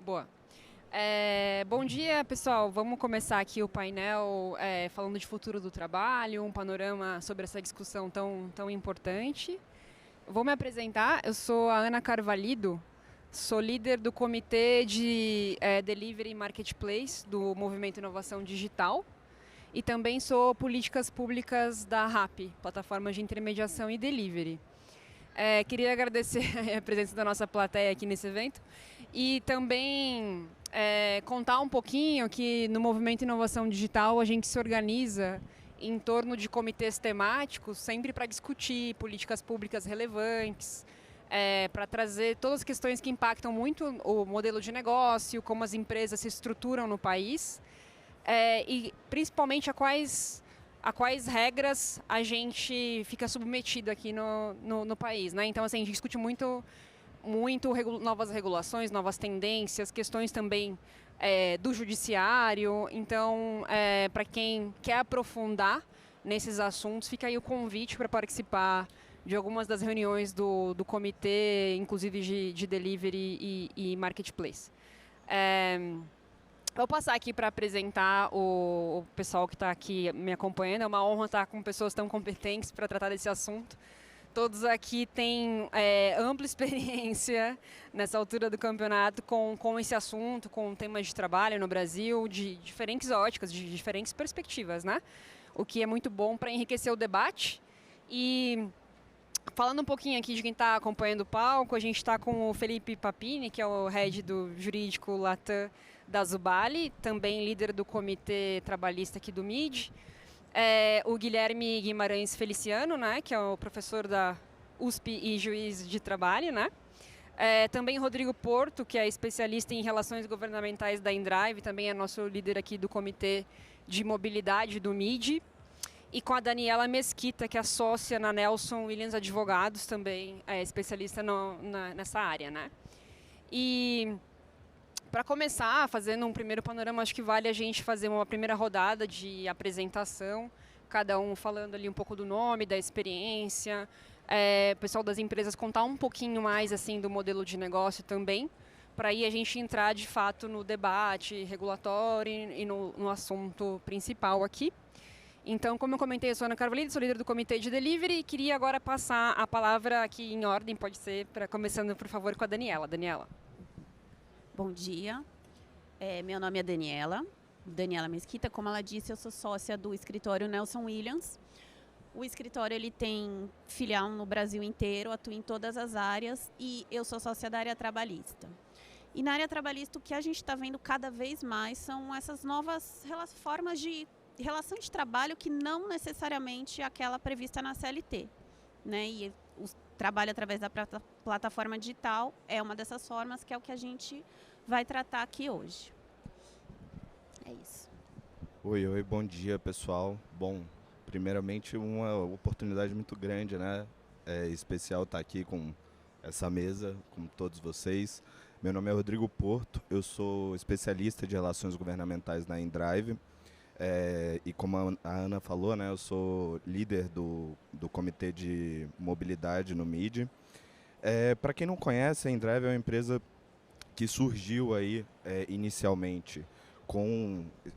Boa. Bom dia, pessoal. Vamos começar aqui o painel falando de futuro do trabalho, um panorama sobre essa discussão tão importante. Vou me apresentar. Eu sou a Ana Carvalho, sou líder do Comitê de Delivery Marketplace do Movimento Inovação Digital e também sou políticas públicas da RAP, Plataforma de Intermediação e Delivery. Queria agradecer a presença da nossa plateia aqui nesse evento e também contar um pouquinho que no Movimento Inovação Digital a gente se organiza em torno de comitês temáticos, sempre para discutir políticas públicas relevantes, para trazer todas as questões que impactam muito o modelo de negócio, como as empresas se estruturam no país e principalmente a quais regras a gente fica submetido aqui no país, né? Então, assim, a gente discute muito novas regulações, novas tendências, questões também do judiciário. Então, para quem quer aprofundar nesses assuntos, fica aí o convite para participar de algumas das reuniões do comitê, inclusive de delivery e marketplace. Vou passar aqui para apresentar o pessoal que está aqui me acompanhando. É uma honra estar com pessoas tão competentes para tratar desse assunto. Todos aqui têm ampla experiência nessa altura do campeonato com esse assunto, com temas de trabalho no Brasil, de diferentes óticas, de diferentes perspectivas, né? O que é muito bom para enriquecer o debate. E falando um pouquinho aqui de quem está acompanhando o palco, a gente está com o Felipe Papini, que é o head do jurídico Latam da Zubali, também líder do comitê trabalhista aqui do MID. O Guilherme Guimarães Feliciano, né, que é o professor da USP e juiz de trabalho, né? Também Rodrigo Porto, que é especialista em relações governamentais da Endrive, também é nosso líder aqui do comitê de mobilidade do MID. E com a Daniela Mesquita, que é sócia na Nelson Williams Advogados, também é especialista nessa área, né? E para começar, fazendo um primeiro panorama, acho que vale a gente fazer uma primeira rodada de apresentação, cada um falando ali um pouco do nome, da experiência, o pessoal das empresas contar um pouquinho mais assim do modelo de negócio também, para aí a gente entrar de fato no debate regulatório e no assunto principal aqui. Então, como eu comentei, eu sou Ana Carvalho, sou líder do Comitê de Delivery e queria agora passar a palavra aqui em ordem, pode ser, começando, por favor, com a Daniela. Daniela. Bom dia, meu nome é Daniela Mesquita. Como ela disse, eu sou sócia do escritório Nelson Williams. O escritório ele tem filial no Brasil inteiro, atua em todas as áreas e eu sou sócia da área trabalhista. E na área trabalhista o que a gente está vendo cada vez mais são essas novas formas de relação de trabalho que não necessariamente aquela prevista na CLT, né? E o trabalho através da plataforma digital é uma dessas formas, que é o que a gente vai tratar aqui hoje. É isso. Oi, bom dia, pessoal. Bom, primeiramente uma oportunidade muito grande, né? É especial estar aqui com essa mesa, com todos vocês. Meu nome é Rodrigo Porto, eu sou especialista de relações governamentais na Endrive. E como a Ana falou, né, eu sou líder do Comitê de Mobilidade no MID. Para quem não conhece, a Endrive é uma empresa que surgiu aí inicialmente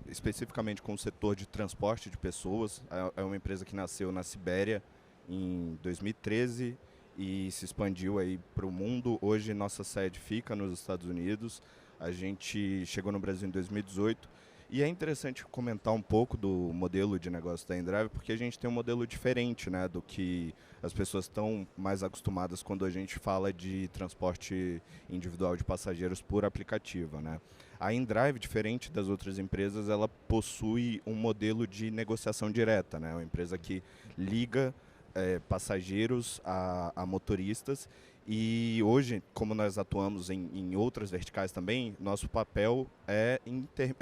especificamente com o setor de transporte de pessoas. É uma empresa que nasceu na Sibéria em 2013 e se expandiu aí para o mundo. Hoje nossa sede fica nos Estados Unidos. A gente chegou no Brasil em 2018. E é interessante comentar um pouco do modelo de negócio da Endrive, porque a gente tem um modelo diferente, né, do que as pessoas estão mais acostumadas quando a gente fala de transporte individual de passageiros por aplicativo, né. A Endrive, diferente das outras empresas, ela possui um modelo de negociação direta, né, uma empresa que liga passageiros a motoristas. E hoje, como nós atuamos em outras verticais também, nosso papel é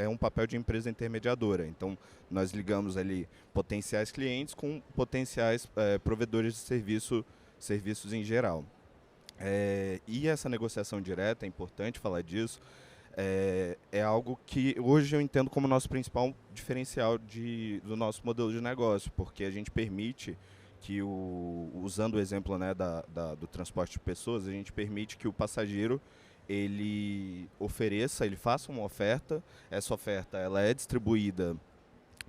um papel de empresa intermediadora. Então, nós ligamos ali potenciais clientes com potenciais provedores de serviços em geral. E essa negociação direta, é importante falar disso, é algo que hoje eu entendo como nosso principal diferencial do nosso modelo de negócio, porque a gente permite que usando o exemplo, né, do transporte de pessoas, a gente permite que o passageiro ele faça uma oferta. Essa oferta ela é distribuída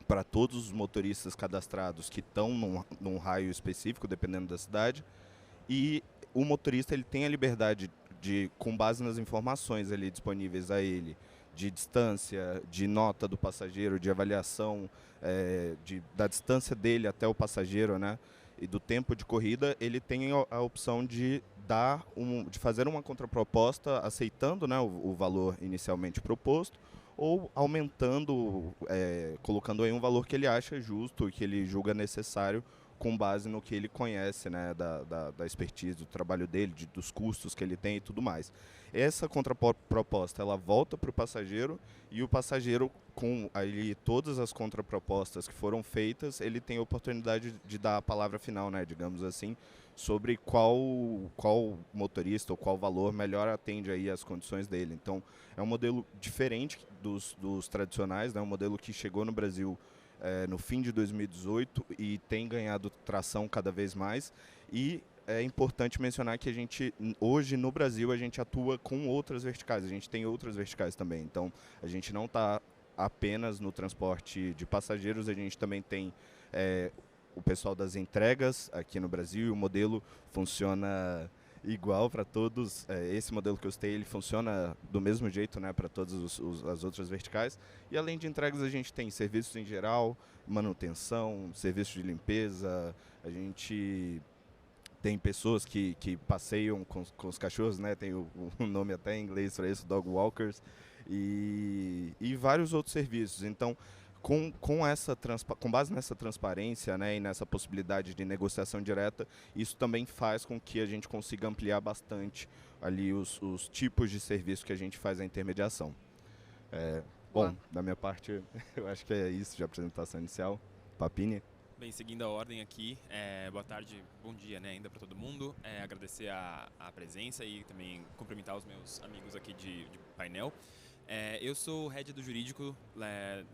para todos os motoristas cadastrados que estão num raio específico, dependendo da cidade, e o motorista ele tem a liberdade de, com base nas informações ali disponíveis a ele, de distância, de nota do passageiro, de avaliação da distância dele até o passageiro, né, e do tempo de corrida, ele tem a opção de de fazer uma contraproposta aceitando, né, o valor inicialmente proposto, ou aumentando, colocando aí um valor que ele acha justo, que ele julga necessário, com base no que ele conhece, né, da expertise, do trabalho dele, dos custos que ele tem e tudo mais. Essa contraproposta ela volta para o passageiro, e o passageiro, com aí todas as contrapropostas que foram feitas, ele tem a oportunidade de dar a palavra final, né, digamos assim, sobre qual motorista ou qual valor melhor atende aí as condições dele. Então, é um modelo diferente dos tradicionais, né, um modelo que chegou no Brasil no fim de 2018 e tem ganhado tração cada vez mais. E é importante mencionar que hoje no Brasil, a gente atua com outras verticais, a gente tem outras verticais também. Então, a gente não está apenas no transporte de passageiros, a gente também tem o pessoal das entregas aqui no Brasil, e o modelo funciona igual para todos. Esse modelo que eu citei, ele funciona do mesmo jeito, né, para todas as outras verticais. E além de entregas, a gente tem serviços em geral, manutenção, serviços de limpeza, a gente tem pessoas que passeiam com os cachorros, né, tem o nome até em inglês para isso, dog walkers, e vários outros serviços. Então, com base nessa transparência, né, e nessa possibilidade de negociação direta, isso também faz com que a gente consiga ampliar bastante ali os tipos de serviço que a gente faz a intermediação. Bom, da minha parte, eu acho que é isso de apresentação inicial. Papini? Bem, seguindo a ordem aqui, boa tarde, bom dia, né, ainda para todo mundo. Agradecer a presença e também cumprimentar os meus amigos aqui de painel. Eu sou o head do jurídico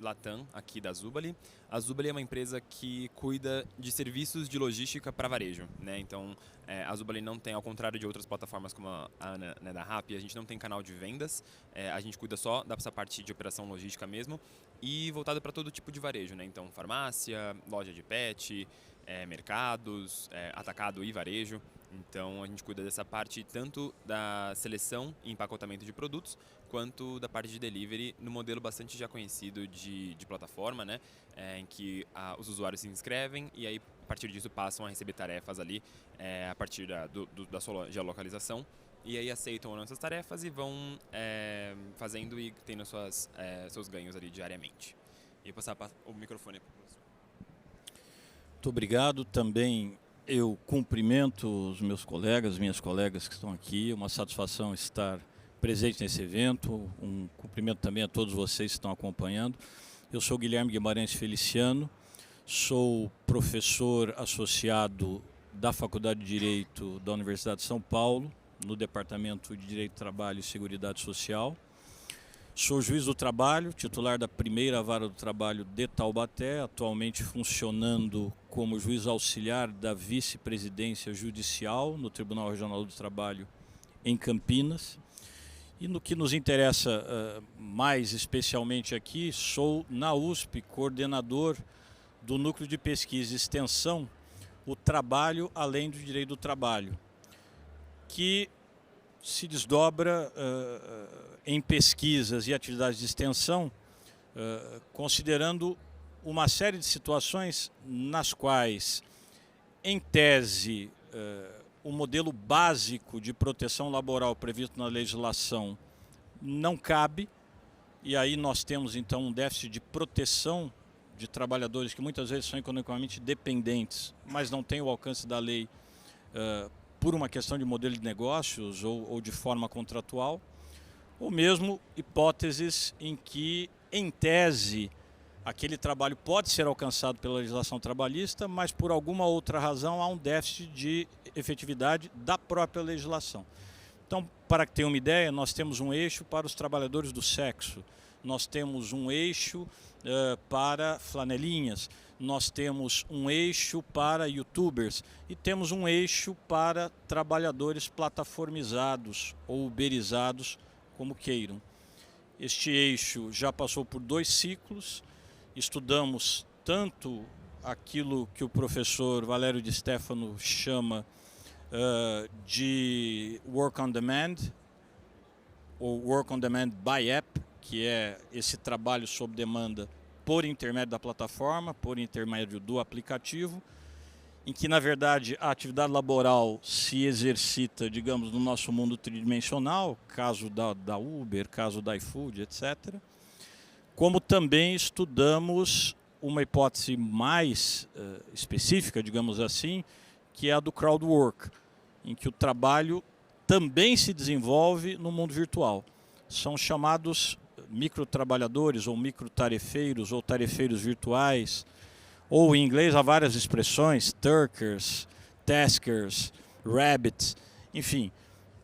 Latam aqui da Zubali. A Zubali é uma empresa que cuida de serviços de logística para varejo, né? Então, a Zubali não tem, ao contrário de outras plataformas como a Ana, né, da Rappi, a gente não tem canal de vendas. A gente cuida só dessa parte de operação logística mesmo, e voltado para todo tipo de varejo, né? Então, farmácia, loja de pet, mercados, atacado e varejo. Então, a gente cuida dessa parte tanto da seleção e empacotamento de produtos, quanto da parte de delivery, no modelo bastante já conhecido de plataforma, né? Em que os usuários se inscrevem e aí, a partir disso, passam a receber tarefas ali a partir da sua geolocalização. E aí aceitam ou não essas tarefas e vão fazendo e tendo seus ganhos ali diariamente. E passar o microfone para o professor. Muito obrigado. Também eu cumprimento os meus colegas, minhas colegas que estão aqui. É uma satisfação estar presente nesse evento. Um cumprimento também a todos vocês que estão acompanhando. Eu sou Guilherme Guimarães Feliciano, sou professor associado da Faculdade de Direito da Universidade de São Paulo, no Departamento de Direito do Trabalho e Seguridade Social. Sou juiz do trabalho, titular da primeira vara do trabalho de Taubaté, atualmente funcionando como juiz auxiliar da vice-presidência judicial no Tribunal Regional do Trabalho em Campinas. E no que nos interessa mais especialmente aqui, sou na USP coordenador do Núcleo de Pesquisa e Extensão, o Trabalho Além do Direito do Trabalho, que se desdobra em pesquisas e atividades de extensão, considerando uma série de situações nas quais, em tese, o modelo básico de proteção laboral previsto na legislação não cabe, e aí nós temos então um déficit de proteção de trabalhadores que muitas vezes são economicamente dependentes, mas não têm o alcance da lei por uma questão de modelo de negócios ou de forma contratual, ou mesmo hipóteses em que, em tese, aquele trabalho pode ser alcançado pela legislação trabalhista, mas por alguma outra razão há um déficit de efetividade da própria legislação. Então, para que tenha uma ideia, nós temos um eixo para os trabalhadores do sexo, nós temos um eixo para flanelinhas, nós temos um eixo para youtubers e temos um eixo para trabalhadores plataformizados ou uberizados, como queiram. Este eixo já passou por 2 ciclos, estudamos tanto aquilo que o professor Valério Di Stefano chama de Work on Demand, ou Work on Demand by App, que é esse trabalho sob demanda por intermédio da plataforma, por intermédio do aplicativo, em que, na verdade, a atividade laboral se exercita, digamos, no nosso mundo tridimensional, caso da Uber, caso da iFood, etc. Como também estudamos uma hipótese mais específica, digamos assim, que é a do crowdwork, em que o trabalho também se desenvolve no mundo virtual. São chamados microtrabalhadores ou microtarefeiros ou tarefeiros virtuais, ou em inglês há várias expressões, turkers, taskers, rabbits, enfim,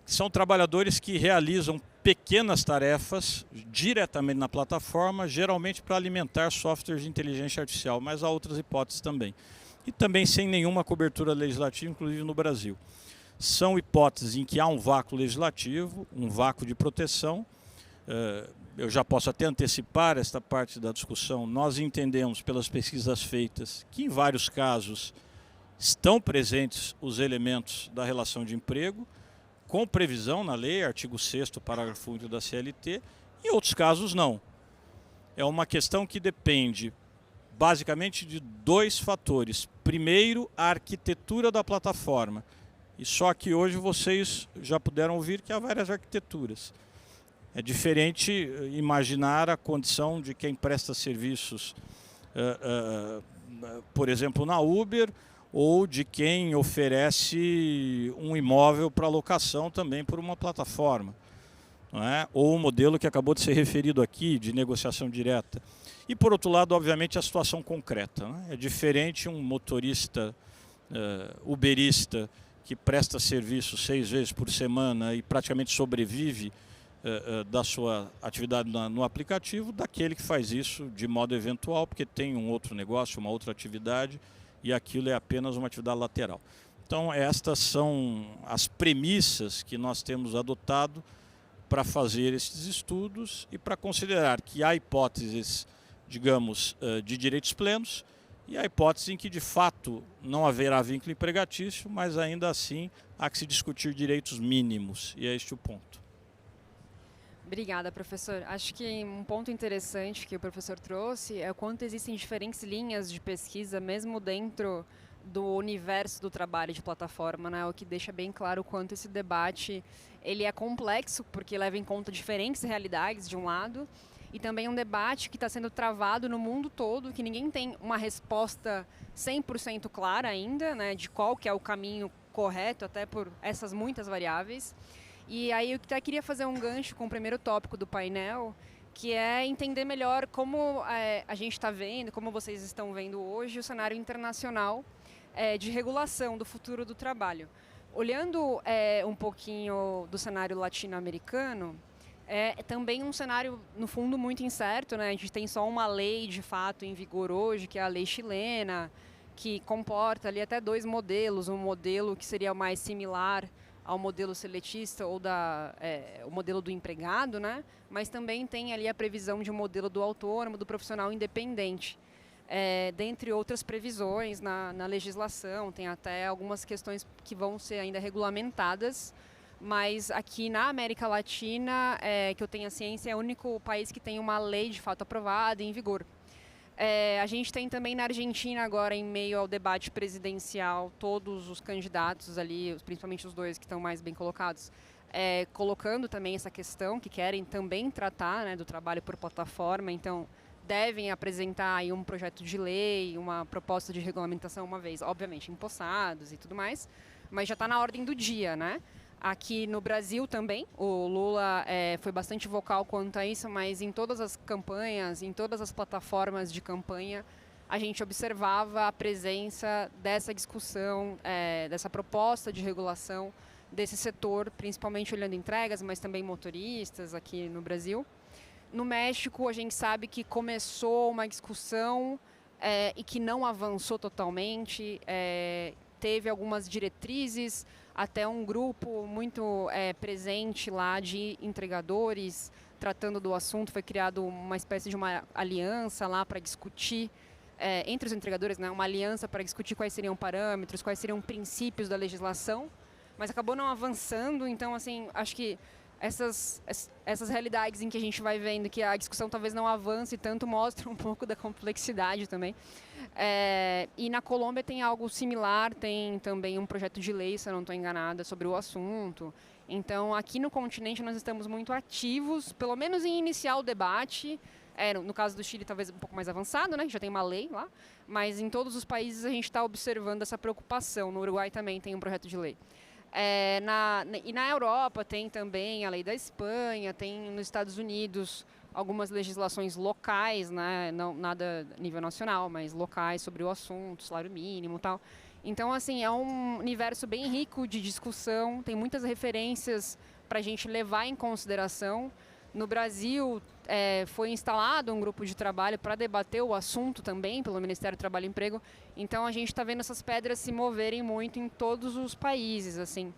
são trabalhadores que realizam pequenas tarefas diretamente na plataforma, geralmente para alimentar softwares de inteligência artificial, mas há outras hipóteses também. E também sem nenhuma cobertura legislativa, inclusive no Brasil. São hipóteses em que há um vácuo legislativo, um vácuo de proteção. Eu já posso até antecipar esta parte da discussão. Nós entendemos pelas pesquisas feitas que em vários casos estão presentes os elementos da relação de emprego, com previsão na lei, artigo 6º, parágrafo único da CLT, e outros casos não. É uma questão que depende basicamente de 2 fatores. Primeiro, a arquitetura da plataforma. E só que hoje vocês já puderam ouvir que há várias arquiteturas. É diferente imaginar a condição de quem presta serviços, por exemplo, na Uber, ou de quem oferece um imóvel para locação também por uma plataforma, não é? Ou o modelo que acabou de ser referido aqui, de negociação direta. E, por outro lado, obviamente, a situação concreta, não é? É diferente um motorista uberista que presta serviço 6 vezes por semana e praticamente sobrevive da sua atividade no aplicativo, daquele que faz isso de modo eventual, porque tem um outro negócio, uma outra atividade, e aquilo é apenas uma atividade lateral. Então, estas são as premissas que nós temos adotado para fazer esses estudos e para considerar que há hipóteses, digamos, de direitos plenos, e há hipóteses em que, de fato, não haverá vínculo empregatício, mas ainda assim há que se discutir direitos mínimos, e é este o ponto. Obrigada, professor. Acho que um ponto interessante que o professor trouxe é o quanto existem diferentes linhas de pesquisa, mesmo dentro do universo do trabalho de plataforma, né? O que deixa bem claro o quanto esse debate ele é complexo, porque leva em conta diferentes realidades, de um lado, e também um debate que está sendo travado no mundo todo, que ninguém tem uma resposta 100% clara ainda, né, de qual que é o caminho correto, até por essas muitas variáveis. E aí eu até queria fazer um gancho com o primeiro tópico do painel, que é entender melhor como a gente está vendo, como vocês estão vendo hoje, o cenário internacional de regulação do futuro do trabalho. Olhando um pouquinho do cenário latino-americano, é também um cenário, no fundo, muito incerto, né? A gente tem só uma lei, de fato, em vigor hoje, que é a lei chilena, que comporta ali até 2 modelos, um modelo que seria mais similar ao modelo seletista ou o modelo do empregado, né? Mas também tem ali a previsão de um modelo do autônomo, do profissional independente, dentre outras previsões na legislação. Tem até algumas questões que vão ser ainda regulamentadas, mas aqui na América Latina, que eu tenho a ciência, é o único país que tem uma lei de fato aprovada e em vigor. A gente tem também na Argentina agora, em meio ao debate presidencial, todos os candidatos ali, principalmente os 2 que estão mais bem colocados, colocando também essa questão, que querem também tratar, né, do trabalho por plataforma. Então, devem apresentar aí um projeto de lei, uma proposta de regulamentação, uma vez, obviamente, empossados e tudo mais, mas já está na ordem do dia, né? Aqui no Brasil também, o Lula foi bastante vocal quanto a isso, mas em todas as campanhas, em todas as plataformas de campanha, a gente observava a presença dessa discussão, dessa proposta de regulação desse setor, principalmente olhando entregas, mas também motoristas aqui no Brasil. No México, a gente sabe que começou uma discussão e que não avançou totalmente. Teve algumas diretrizes, até um grupo muito presente lá de entregadores tratando do assunto. Foi criado uma espécie de uma aliança lá para discutir, entre os entregadores, né, uma aliança para discutir quais seriam parâmetros, quais seriam princípios da legislação, mas acabou não avançando. Então, assim, acho que essas realidades em que a gente vai vendo que a discussão talvez não avance tanto mostram um pouco da complexidade também. E na Colômbia tem algo similar, tem também um projeto de lei, se eu não estou enganada, sobre o assunto. Então, aqui no continente nós estamos muito ativos, pelo menos em iniciar o debate. No caso do Chile, talvez um pouco mais avançado, né? Já tem uma lei lá, mas em todos os países a gente está observando essa preocupação. No Uruguai também tem um projeto de lei. E na Europa tem também a lei da Espanha, tem nos Estados Unidos algumas legislações locais, né? Não nada a nível nacional, mas locais sobre o assunto, salário mínimo e tal. Então, assim, é um universo bem rico de discussão, tem muitas referências para a gente levar em consideração. No Brasil, foi instalado um grupo de trabalho para debater o assunto também pelo Ministério do Trabalho e Emprego. Então, a gente está vendo essas pedras se moverem muito em todos os países, assim.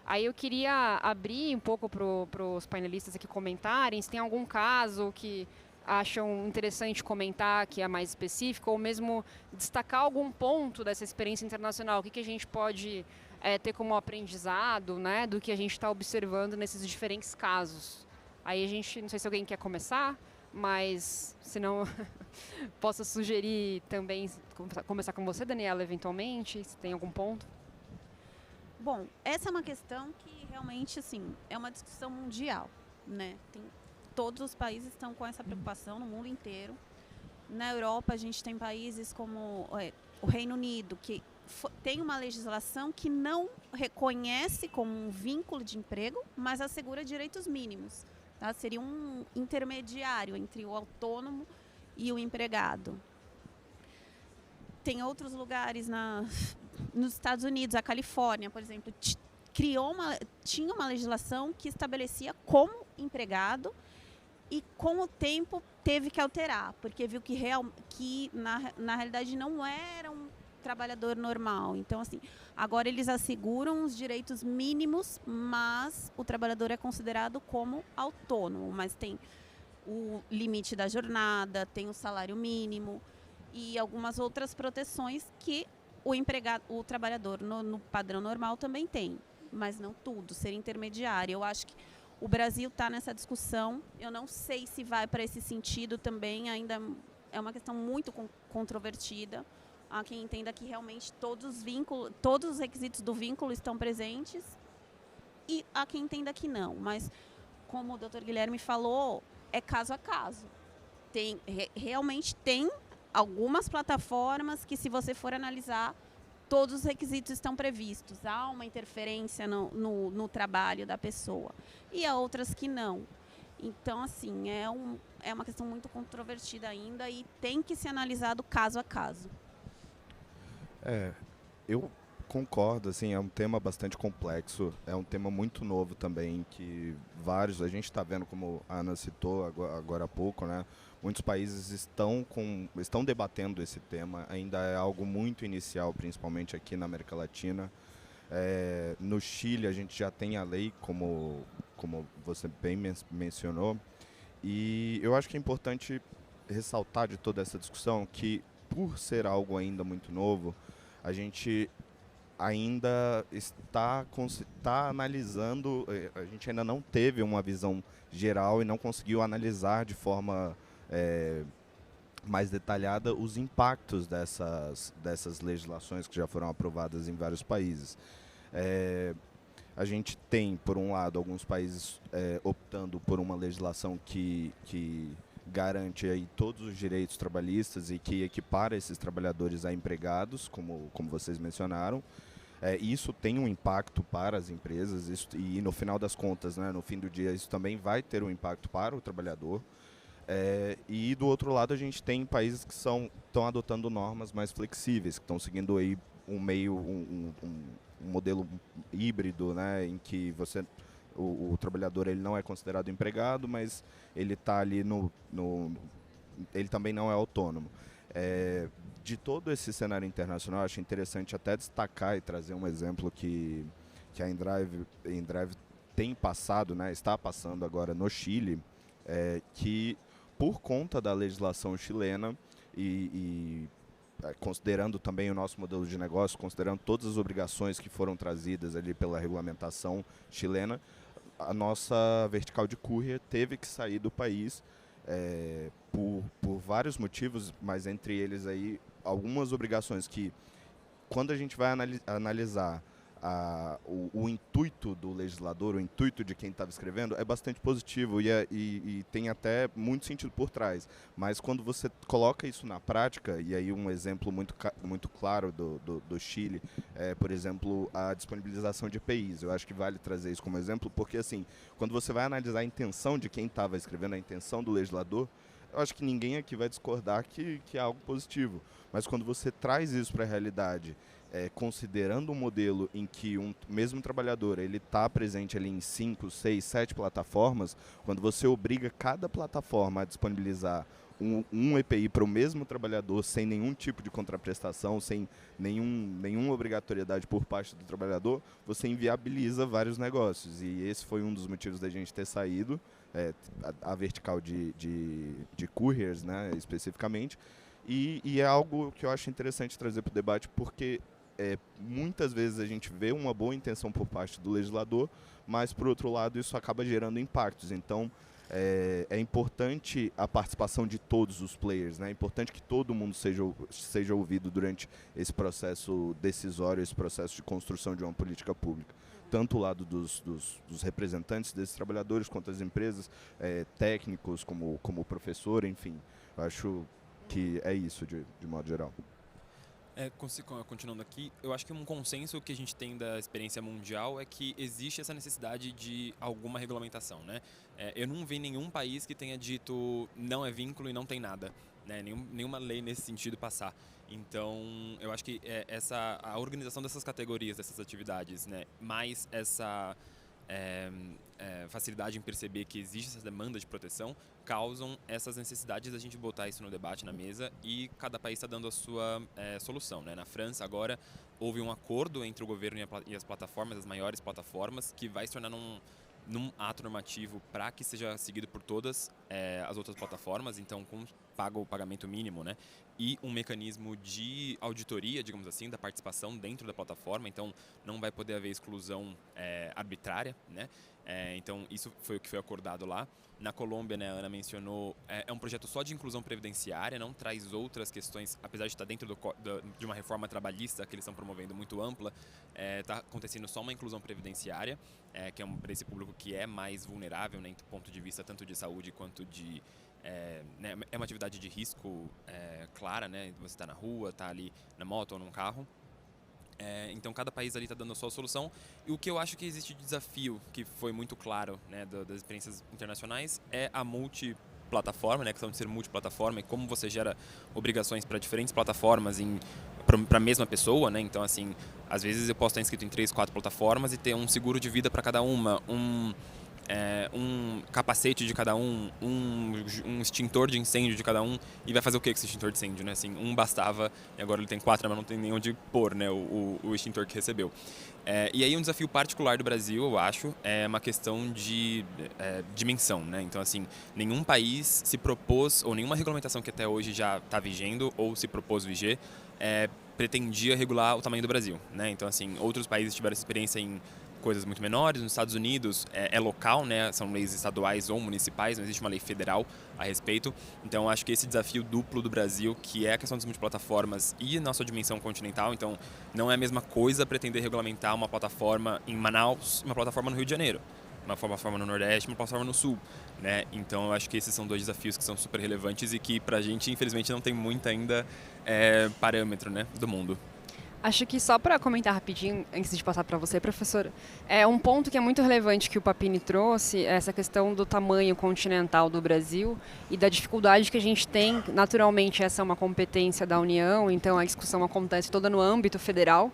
Aí eu queria abrir um pouco para os painelistas aqui comentarem se tem algum caso que acham interessante comentar, que é mais específico, ou mesmo destacar algum ponto dessa experiência internacional. O que a gente pode ter como aprendizado, né, do que a gente está observando nesses diferentes casos. Aí a gente, não sei se alguém quer começar, mas se não, posso sugerir também começar com você, Daniela, eventualmente, se tem algum ponto. Bom, essa é uma questão que realmente, assim, é uma discussão mundial, né? Todos os países estão com essa preocupação no mundo inteiro. Na Europa, a gente tem países como o Reino Unido, que tem uma legislação que não reconhece como um vínculo de emprego, mas assegura direitos mínimos. Tá? Seria um intermediário entre o autônomo e o empregado. Tem outros lugares nos Estados Unidos, a Califórnia, por exemplo, tinha uma legislação que estabelecia como empregado e com o tempo teve que alterar, porque viu que na realidade não era um trabalhador normal. Então, assim, agora eles asseguram os direitos mínimos, mas o trabalhador é considerado como autônomo, mas tem o limite da jornada, tem o salário mínimo e algumas outras proteções que o trabalhador no padrão normal também tem, mas não tudo, ser intermediário. Eu acho que o Brasil está nessa discussão, eu não sei se vai para esse sentido também, ainda é uma questão muito controvertida. Há quem entenda que realmente todos os requisitos do vínculo estão presentes e há quem entenda que não, mas como o Dr. Guilherme falou, é caso a caso. Realmente tem algumas plataformas que, se você for analisar, todos os requisitos estão previstos. Há uma interferência no trabalho da pessoa. E há outras que não. Então, assim, é uma questão muito controvertida ainda e tem que ser analisado caso a caso. Eu concordo, assim, é um tema bastante complexo, é um tema muito novo também, que a gente está vendo, como a Ana citou agora há pouco, né? Muitos países estão debatendo esse tema, ainda é algo muito inicial, principalmente aqui na América Latina. No Chile a gente já tem a lei, como você bem mencionou, e eu acho que é importante ressaltar de toda essa discussão que, por ser algo ainda muito novo, a gente ainda está analisando, a gente ainda não teve uma visão geral e não conseguiu analisar de forma mais detalhada os impactos dessas legislações que já foram aprovadas em vários países. A gente tem, por um lado, alguns países optando por uma legislação que garante aí todos os direitos trabalhistas e que equipara esses trabalhadores a empregados, como vocês mencionaram. Isso tem um impacto para as empresas e no final das contas, né, no fim do dia, isso também vai ter um impacto para o trabalhador. E do outro lado a gente tem países que estão adotando normas mais flexíveis, que estão seguindo aí um modelo híbrido, né, em que o trabalhador ele não é considerado empregado, mas ele está ali ele também não é autônomo. De todo esse cenário internacional, acho interessante até destacar e trazer um exemplo que a Endrive tem passado, né, está passando agora no Chile, que por conta da legislação chilena e considerando também o nosso modelo de negócio, considerando todas as obrigações que foram trazidas ali pela regulamentação chilena, a nossa vertical de courier teve que sair do país por vários motivos, mas entre eles aí algumas obrigações que, quando a gente vai analisar o intuito do legislador, o intuito de quem estava escrevendo, é bastante positivo e tem até muito sentido por trás. Mas quando você coloca isso na prática, e aí um exemplo muito claro do Chile é, por exemplo, a disponibilização de EPIs. Eu acho que vale trazer isso como exemplo, porque assim, quando você vai analisar a intenção de quem estava escrevendo, a intenção do legislador, eu acho que ninguém aqui vai discordar que é algo positivo. Mas quando você traz isso para a realidade, considerando um modelo em que um mesmo trabalhador ele está presente ali em 5, 6, 7 plataformas, quando você obriga cada plataforma a disponibilizar um EPI para o mesmo trabalhador sem nenhum tipo de contraprestação, sem nenhuma obrigatoriedade por parte do trabalhador, você inviabiliza vários negócios. E esse foi um dos motivos da gente ter saído, a vertical de couriers, né, especificamente. E é algo que eu acho interessante trazer para o debate, porque muitas vezes a gente vê uma boa intenção por parte do legislador, mas, por outro lado, isso acaba gerando impactos. Então, é importante a participação de todos os players, né? É importante que todo mundo seja ouvido durante esse processo decisório, esse processo de construção de uma política pública. Tanto o lado dos representantes desses trabalhadores, quanto as empresas, técnicos, como o professor, enfim. Eu acho que é isso, de modo geral. Continuando aqui, eu acho que um consenso que a gente tem da experiência mundial é que existe essa necessidade de alguma regulamentação, né? Eu não vi nenhum país que tenha dito não é vínculo e não tem nada, né? Nenhuma lei nesse sentido passar. Então, eu acho que a organização dessas categorias, dessas atividades, né, mais essa facilidade em perceber que existe essa demanda de proteção, causam essas necessidades da gente botar isso no debate, na mesa, e cada país está dando a sua solução, né? Na França, agora, houve um acordo entre o governo e as plataformas, as maiores plataformas, que vai se tornar num ato normativo para que seja seguido por todas as outras plataformas, então com o pagamento mínimo, né? E um mecanismo de auditoria, digamos assim, da participação dentro da plataforma, então não vai poder haver exclusão arbitrária, né? Então isso foi o que foi acordado lá. Na Colômbia, né, a Ana mencionou, é um projeto só de inclusão previdenciária, não traz outras questões, apesar de estar dentro de uma reforma trabalhista que eles estão promovendo muito ampla, está acontecendo só uma inclusão previdenciária, que é para esse público que é mais vulnerável, né, do ponto de vista tanto de saúde quanto de... né, é uma atividade de risco clara, né? Você está na rua, está ali na moto ou num carro. Então cada país ali está dando a sua solução. E o que eu acho que existe de desafio, que foi muito claro, né, das experiências internacionais, é a multiplataforma, né, a questão de ser multiplataforma e como você gera obrigações para diferentes plataformas para a mesma pessoa, né? Então, assim, às vezes eu posso estar inscrito em 3, 4 plataformas e ter um seguro de vida para cada uma, um capacete de cada um extintor de incêndio de cada um, e vai fazer o que com esse extintor de incêndio, né? Assim, um bastava e agora ele tem 4, mas não tem nem onde pôr, né, o extintor que recebeu. E aí um desafio particular do Brasil, eu acho, é uma questão de dimensão, né? Então, assim, nenhum país se propôs, ou nenhuma regulamentação que até hoje já está vigendo ou se propôs viger, pretendia regular o tamanho do Brasil, né? Então, assim, outros países tiveram essa experiência em coisas muito menores. Nos Estados Unidos é local, né? São leis estaduais ou municipais, não existe uma lei federal a respeito. Então, acho que esse desafio duplo do Brasil, que é a questão das multiplataformas e nossa dimensão continental, então não é a mesma coisa pretender regulamentar uma plataforma em Manaus, uma plataforma no Rio de Janeiro, uma plataforma no Nordeste, uma plataforma no Sul, né? Então, eu acho que esses são dois desafios que são super relevantes e que, pra gente, infelizmente, não tem muito ainda parâmetro, né, do mundo. Acho que só para comentar rapidinho, antes de passar para você, professora, um ponto que é muito relevante que o Papini trouxe é essa questão do tamanho continental do Brasil e da dificuldade que a gente tem. Naturalmente, essa é uma competência da União, então a discussão acontece toda no âmbito federal,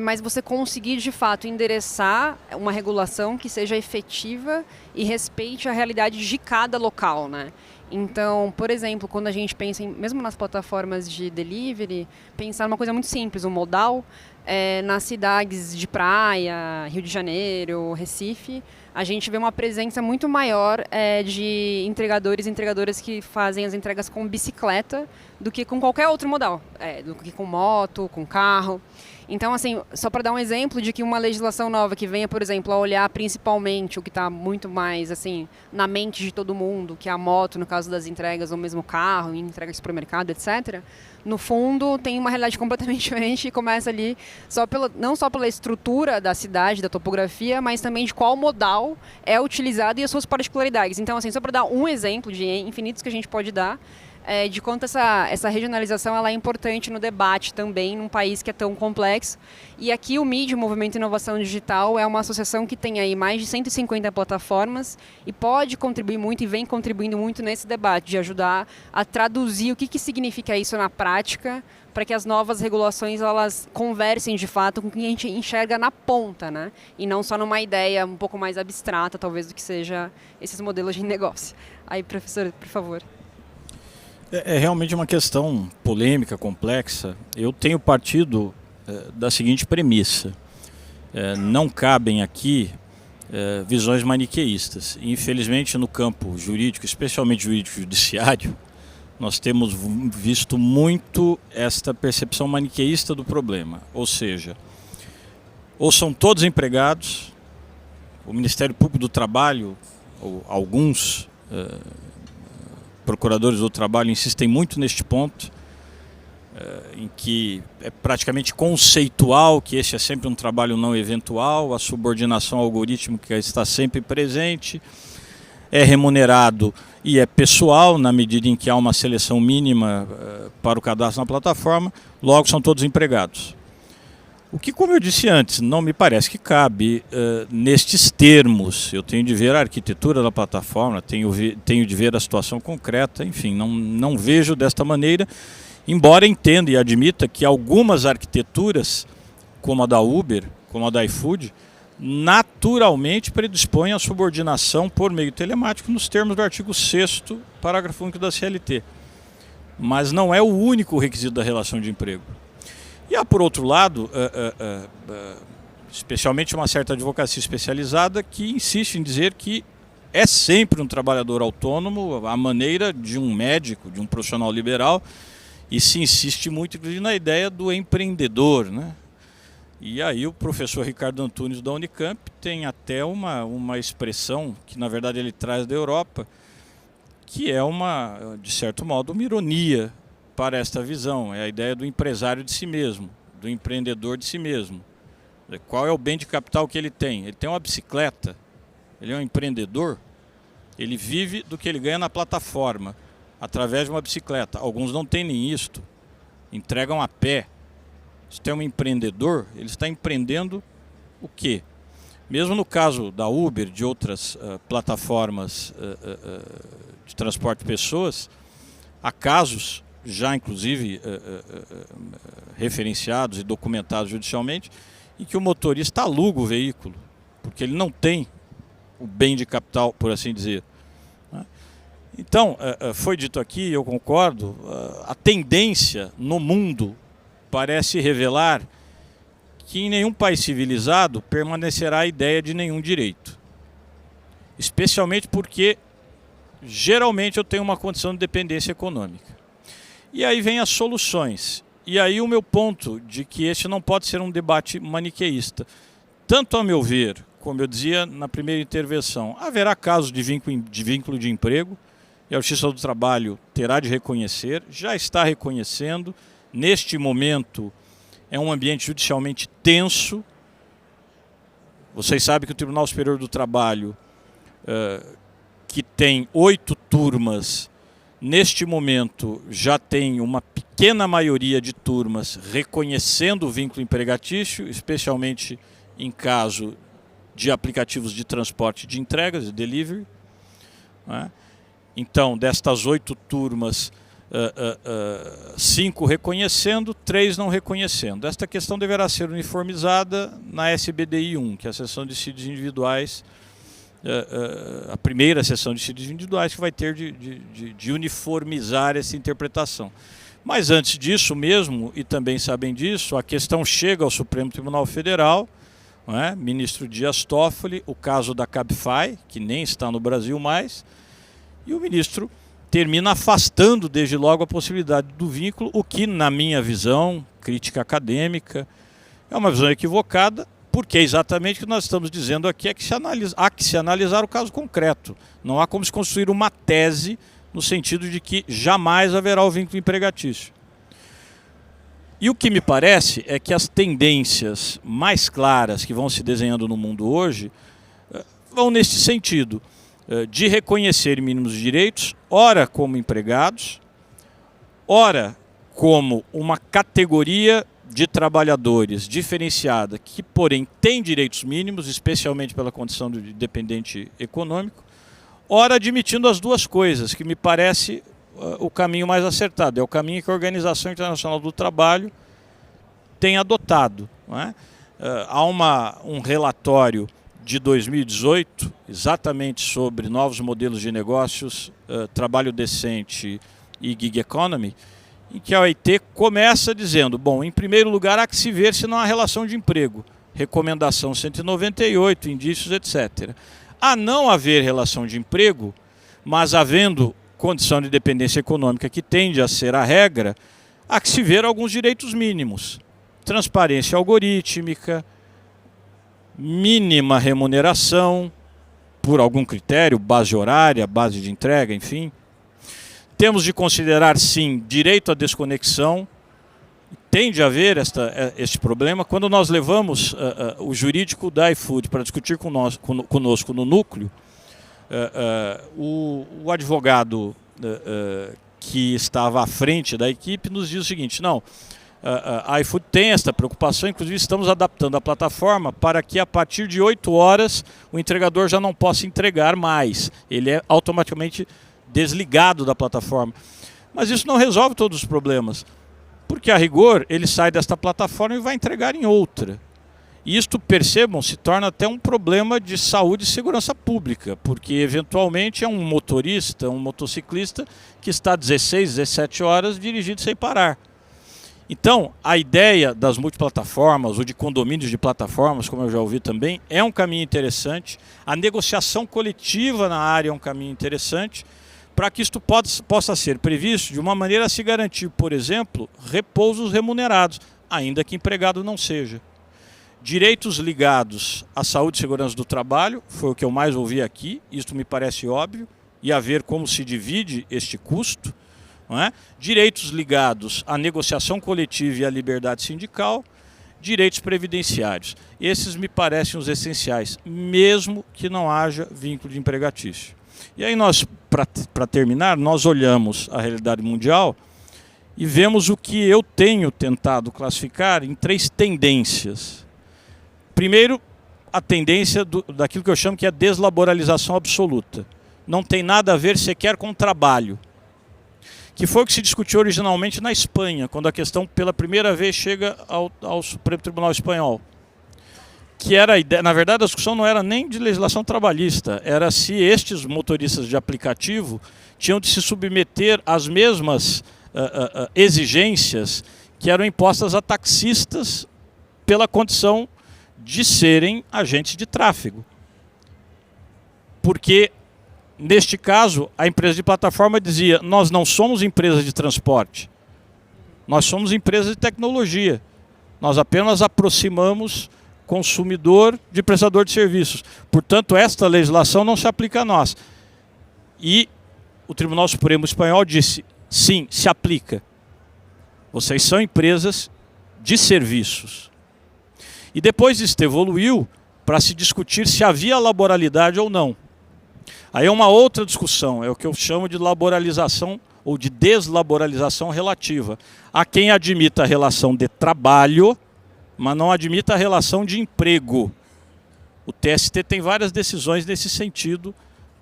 mas você conseguir de fato endereçar uma regulação que seja efetiva e respeite a realidade de cada local, né? Então, por exemplo, quando a gente pensa mesmo nas plataformas de delivery, pensar numa coisa muito simples, um modal, nas cidades de praia, Rio de Janeiro, Recife, a gente vê uma presença muito maior de entregadores e entregadoras que fazem as entregas com bicicleta do que com qualquer outro modal, do que com moto, com carro. Então, assim, só para dar um exemplo de que uma legislação nova que venha, por exemplo, a olhar principalmente o que está muito mais assim na mente de todo mundo, que é a moto, no caso das entregas, ou mesmo carro, em entrega de supermercado, etc., no fundo tem uma realidade completamente diferente e começa ali não só pela estrutura da cidade, da topografia, mas também de qual modal é utilizado e as suas particularidades. Então, assim, só para dar um exemplo de infinitos que a gente pode dar, de quanto essa regionalização ela é importante no debate também, num país que é tão complexo. E aqui o MID, o Movimento Inovação Digital, é uma associação que tem aí mais de 150 plataformas e pode contribuir muito e vem contribuindo muito nesse debate, de ajudar a traduzir o que significa isso na prática, para que as novas regulações elas conversem de fato com o que a gente enxerga na ponta, né? E não só numa ideia um pouco mais abstrata, talvez, do que seja esses modelos de negócio. Aí, professor, por favor. É realmente uma questão polêmica, complexa. Eu tenho partido da seguinte premissa. Não cabem aqui visões maniqueístas. Infelizmente, no campo jurídico, especialmente jurídico judiciário, nós temos visto muito esta percepção maniqueísta do problema. Ou seja, ou são todos empregados, o Ministério Público do Trabalho, ou alguns procuradores do trabalho insistem muito neste ponto, em que é praticamente conceitual que esse é sempre um trabalho não eventual, a subordinação ao algoritmo que está sempre presente, é remunerado e é pessoal, na medida em que há uma seleção mínima para o cadastro na plataforma, logo são todos empregados. O que, como eu disse antes, não me parece que cabe nestes termos. Eu tenho de ver a arquitetura da plataforma, tenho de ver a situação concreta, enfim, não vejo desta maneira, embora entenda e admita que algumas arquiteturas, como a da Uber, como a da iFood, naturalmente predispõem à subordinação por meio telemático nos termos do artigo 6º, parágrafo único da CLT. Mas não é o único requisito da relação de emprego. E há, por outro lado, especialmente uma certa advocacia especializada que insiste em dizer que é sempre um trabalhador autônomo, à maneira de um médico, de um profissional liberal, e se insiste muito na ideia do empreendedor, né? E aí o professor Ricardo Antunes da Unicamp tem até uma expressão que na verdade ele traz da Europa, que é de certo modo, uma ironia para esta visão. É a ideia do empresário de si mesmo, do empreendedor de si mesmo. Qual é o bem de capital que ele tem? Ele tem uma bicicleta, ele é um empreendedor, ele vive do que ele ganha na plataforma, através de uma bicicleta. Alguns não têm nem isto, entregam a pé. Se tem um empreendedor, ele está empreendendo o quê? Mesmo no caso da Uber, de outras plataformas de transporte de pessoas, há casos, já inclusive referenciados e documentados judicialmente, em que o motorista aluga o veículo, porque ele não tem o bem de capital, por assim dizer. Então, foi dito aqui, eu concordo, a tendência no mundo parece revelar que em nenhum país civilizado permanecerá a ideia de nenhum direito. Especialmente porque, geralmente, eu tenho uma condição de dependência econômica. E aí vem as soluções. E aí o meu ponto de que este não pode ser um debate maniqueísta. Tanto a meu ver, como eu dizia na primeira intervenção, haverá casos de vínculo de emprego, e a Justiça do Trabalho terá de reconhecer, já está reconhecendo. Neste momento é um ambiente judicialmente tenso. Vocês sabem que o Tribunal Superior do Trabalho, que tem 8 turmas, neste momento já tem uma pequena maioria de turmas reconhecendo o vínculo empregatício, especialmente em caso de aplicativos de transporte de entregas, de delivery, né? Então, destas 8 turmas, 5 reconhecendo, 3 não reconhecendo. Esta questão deverá ser uniformizada na SBDI 1, que é a seção de dissídios individuais, a primeira seção de dissídios individuais que vai ter de uniformizar essa interpretação. Mas antes disso mesmo, e também sabem disso, a questão chega ao Supremo Tribunal Federal, não é? Ministro Dias Toffoli, o caso da Cabify, que nem está no Brasil mais, e o ministro termina afastando desde logo a possibilidade do vínculo, o que, na minha visão, crítica acadêmica, é uma visão equivocada, porque é exatamente o que nós estamos dizendo aqui, há que se analisar o caso concreto. Não há como se construir uma tese no sentido de que jamais haverá o vínculo empregatício. E o que me parece é que as tendências mais claras que vão se desenhando no mundo hoje vão nesse sentido, de reconhecer mínimos direitos, ora como empregados, ora como uma categoria de trabalhadores diferenciada, que porém tem direitos mínimos, especialmente pela condição de dependente econômico, ora admitindo as duas coisas, que me parece o caminho mais acertado, é o caminho que a Organização Internacional do Trabalho tem adotado. Não é? Há um relatório de 2018, exatamente sobre novos modelos de negócios, trabalho decente e gig economy, em que a OIT começa dizendo, bom, em primeiro lugar há que se ver se não há relação de emprego, recomendação 198, indícios, etc. A não haver relação de emprego, mas havendo condição de dependência econômica que tende a ser a regra, há que se ver alguns direitos mínimos. Transparência algorítmica, mínima remuneração, por algum critério, base horária, base de entrega, enfim. Temos de considerar, sim, direito à desconexão. Tende a haver este problema. Quando nós levamos o jurídico da iFood para discutir conosco no núcleo, o advogado que estava à frente da equipe nos diz o seguinte, não, a iFood tem esta preocupação, inclusive estamos adaptando a plataforma para que a partir de 8 horas o entregador já não possa entregar mais. Ele é automaticamente desligado da plataforma. Mas isso não resolve todos os problemas, porque a rigor ele sai desta plataforma e vai entregar em outra. E isto, percebam, se torna até um problema de saúde e segurança pública, porque eventualmente é um motorista, um motociclista que está 16, 17 horas dirigindo sem parar. Então, a ideia das multiplataformas ou de condomínios de plataformas, como eu já ouvi também, é um caminho interessante. A negociação coletiva na área é um caminho interessante para que isto possa ser previsto de uma maneira a se garantir, por exemplo, repousos remunerados, ainda que empregado não seja. Direitos ligados à saúde e segurança do trabalho, foi o que eu mais ouvi aqui, isto me parece óbvio, e a ver como se divide este custo. Não é? Direitos ligados à negociação coletiva e à liberdade sindical, direitos previdenciários. Esses me parecem os essenciais, mesmo que não haja vínculo de empregatício. E aí nós, para terminar, nós olhamos a realidade mundial e vemos o que eu tenho tentado classificar em 3 tendências. Primeiro, a tendência daquilo que eu chamo que é a deslaboralização absoluta. Não tem nada a ver sequer com o trabalho, que foi o que se discutiu originalmente na Espanha, quando a questão pela primeira vez chega ao Supremo Tribunal Espanhol. Que era a ideia, na verdade a discussão não era nem de legislação trabalhista, era se estes motoristas de aplicativo tinham de se submeter às mesmas exigências que eram impostas a taxistas pela condição de serem agentes de tráfego. Porque neste caso, a empresa de plataforma dizia, nós não somos empresa de transporte, nós somos empresa de tecnologia. Nós apenas aproximamos consumidor de prestador de serviços. Portanto, esta legislação não se aplica a nós. E o Tribunal Supremo Espanhol disse, sim, se aplica. Vocês são empresas de serviços. E depois isto evoluiu para se discutir se havia laboralidade ou não. Aí é uma outra discussão, é o que eu chamo de laboralização ou de deslaboralização relativa. Há quem admita a relação de trabalho, mas não admita a relação de emprego. O TST tem várias decisões nesse sentido,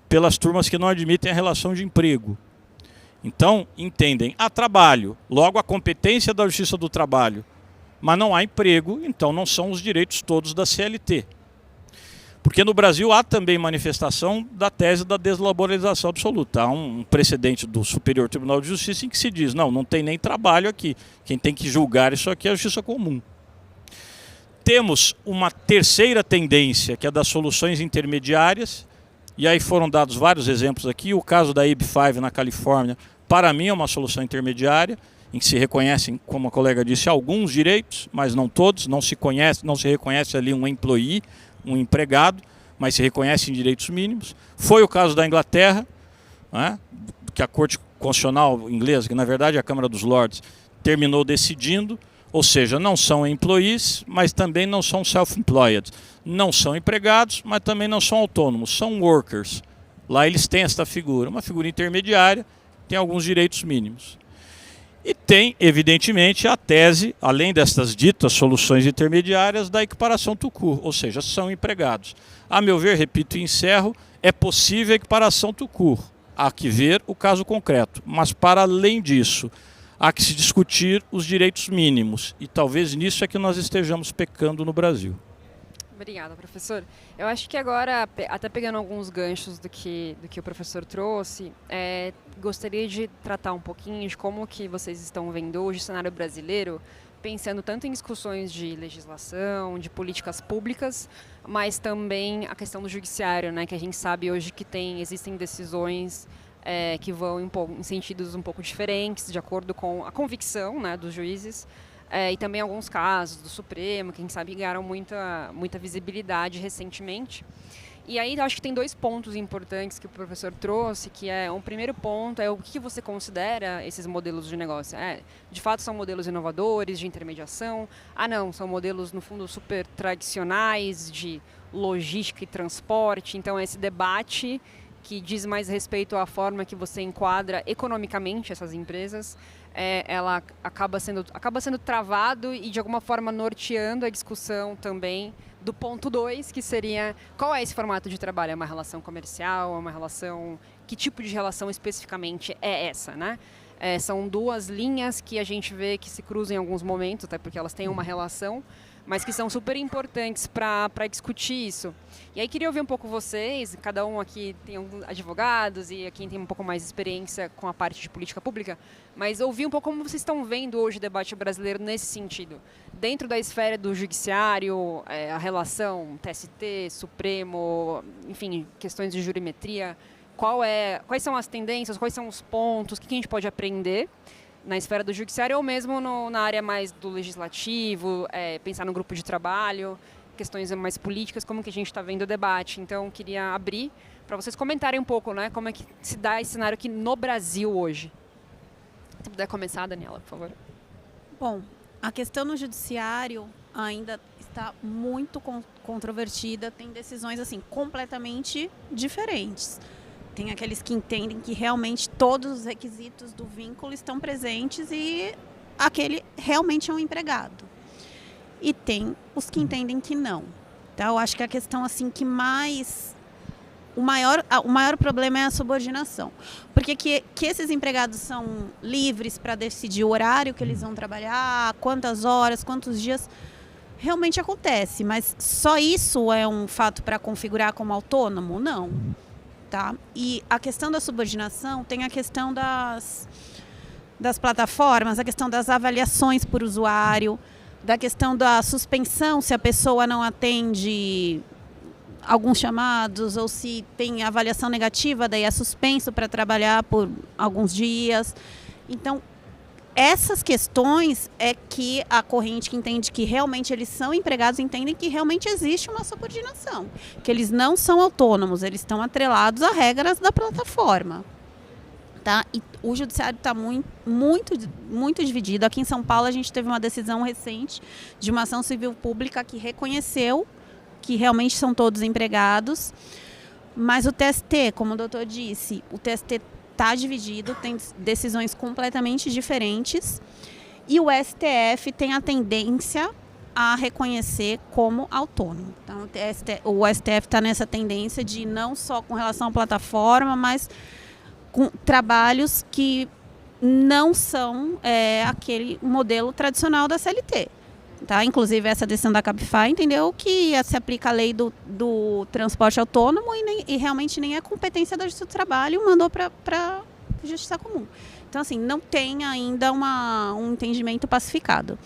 pelas turmas que não admitem a relação de emprego. Então, entendem, há trabalho, logo a competência da Justiça do Trabalho, mas não há emprego, então não são os direitos todos da CLT. Porque no Brasil há também manifestação da tese da deslaboralização absoluta. Há um precedente do Superior Tribunal de Justiça em que se diz, não tem nem trabalho aqui, quem tem que julgar isso aqui é a Justiça Comum. Temos uma terceira tendência, que é das soluções intermediárias, e aí foram dados vários exemplos aqui. O caso da AB5 na Califórnia, para mim, é uma solução intermediária, em que se reconhecem, como a colega disse, alguns direitos, mas não todos. Não se reconhece ali um employee, um empregado, mas se reconhecem direitos mínimos. Foi o caso da Inglaterra, né, que a Corte Constitucional inglesa, que na verdade é a Câmara dos Lords, terminou decidindo, ou seja, não são employees, mas também não são self-employed. Não são empregados, mas também não são autônomos, são workers. Lá eles têm esta figura, uma figura intermediária, tem alguns direitos mínimos. E tem, evidentemente, a tese, além destas ditas soluções intermediárias, da equiparação tout-court, ou seja, são empregados. A meu ver, repito e encerro, é possível a equiparação tout-court. Há que ver o caso concreto, mas para além disso, há que se discutir os direitos mínimos, e talvez nisso é que nós estejamos pecando no Brasil. Obrigada, professor. Eu acho que agora, até pegando alguns ganchos do que o professor trouxe, gostaria de tratar um pouquinho de como que vocês estão vendo hoje o cenário brasileiro, pensando tanto em discussões de legislação, de políticas públicas, mas também a questão do judiciário, né, que a gente sabe hoje que existem decisões que vão em sentidos um pouco diferentes, de acordo com a convicção, né, dos juízes, e também alguns casos do Supremo, que a gente sabe ganharam muita visibilidade recentemente. E aí eu acho que tem dois pontos importantes que o professor trouxe, que um primeiro ponto é o que você considera esses modelos de negócio. De fato são modelos inovadores, de intermediação? Não, são modelos no fundo super tradicionais de logística e transporte. Então esse debate que diz mais respeito à forma que você enquadra economicamente essas empresas, ela acaba sendo travado e de alguma forma norteando a discussão também do ponto 2, que seria qual é esse formato de trabalho? É uma relação comercial? É uma relação... Que tipo de relação especificamente é essa, né? São duas linhas que a gente vê que se cruzam em alguns momentos, até porque elas têm uma relação, mas que são super importantes para discutir isso. E aí queria ouvir um pouco vocês, cada um aqui tem alguns advogados e aqui tem um pouco mais de experiência com a parte de política pública, mas ouvir um pouco como vocês estão vendo hoje o debate brasileiro nesse sentido. Dentro da esfera do judiciário, a relação TST, Supremo, enfim, questões de jurimetria, quais são as tendências, quais são os pontos, o que a gente pode aprender na esfera do judiciário ou mesmo na área mais do legislativo, pensar no grupo de trabalho, questões mais políticas, como que a gente está vendo o debate. Então, queria abrir para vocês comentarem um pouco, né, como é que se dá esse cenário aqui no Brasil hoje. Se puder começar, Daniela, por favor. Bom, a questão no judiciário ainda está muito controvertida, tem decisões assim completamente diferentes. Tem aqueles que entendem que realmente todos os requisitos do vínculo estão presentes e aquele realmente é um empregado. E tem os que entendem que não. Então, eu acho que a questão assim que o maior problema é a subordinação. Porque que esses empregados são livres para decidir o horário que eles vão trabalhar, quantas horas, quantos dias, realmente acontece. Mas só isso é um fato para configurar como autônomo? Não. Tá? E a questão da subordinação tem a questão das plataformas, a questão das avaliações por usuário, da questão da suspensão se a pessoa não atende alguns chamados ou se tem avaliação negativa, daí é suspenso para trabalhar por alguns dias. Então, essas questões é que a corrente que entende que realmente eles são empregados entendem que realmente existe uma subordinação, que eles não são autônomos, eles estão atrelados a regras da plataforma. Tá? E o judiciário está muito dividido. Aqui em São Paulo a gente teve uma decisão recente de uma ação civil pública que reconheceu que realmente são todos empregados, mas o TST, como o doutor disse, o TST está dividido, tem decisões completamente diferentes e o STF tem a tendência a reconhecer como autônomo. Então, o STF está nessa tendência de não só com relação à plataforma, mas com trabalhos que não são aquele modelo tradicional da CLT. Tá? Inclusive, essa decisão da Cabify entendeu que se aplica a lei do transporte autônomo e realmente nem é competência da Justiça do Trabalho, mandou para a Justiça Comum. Então, assim, não tem ainda um entendimento pacificado.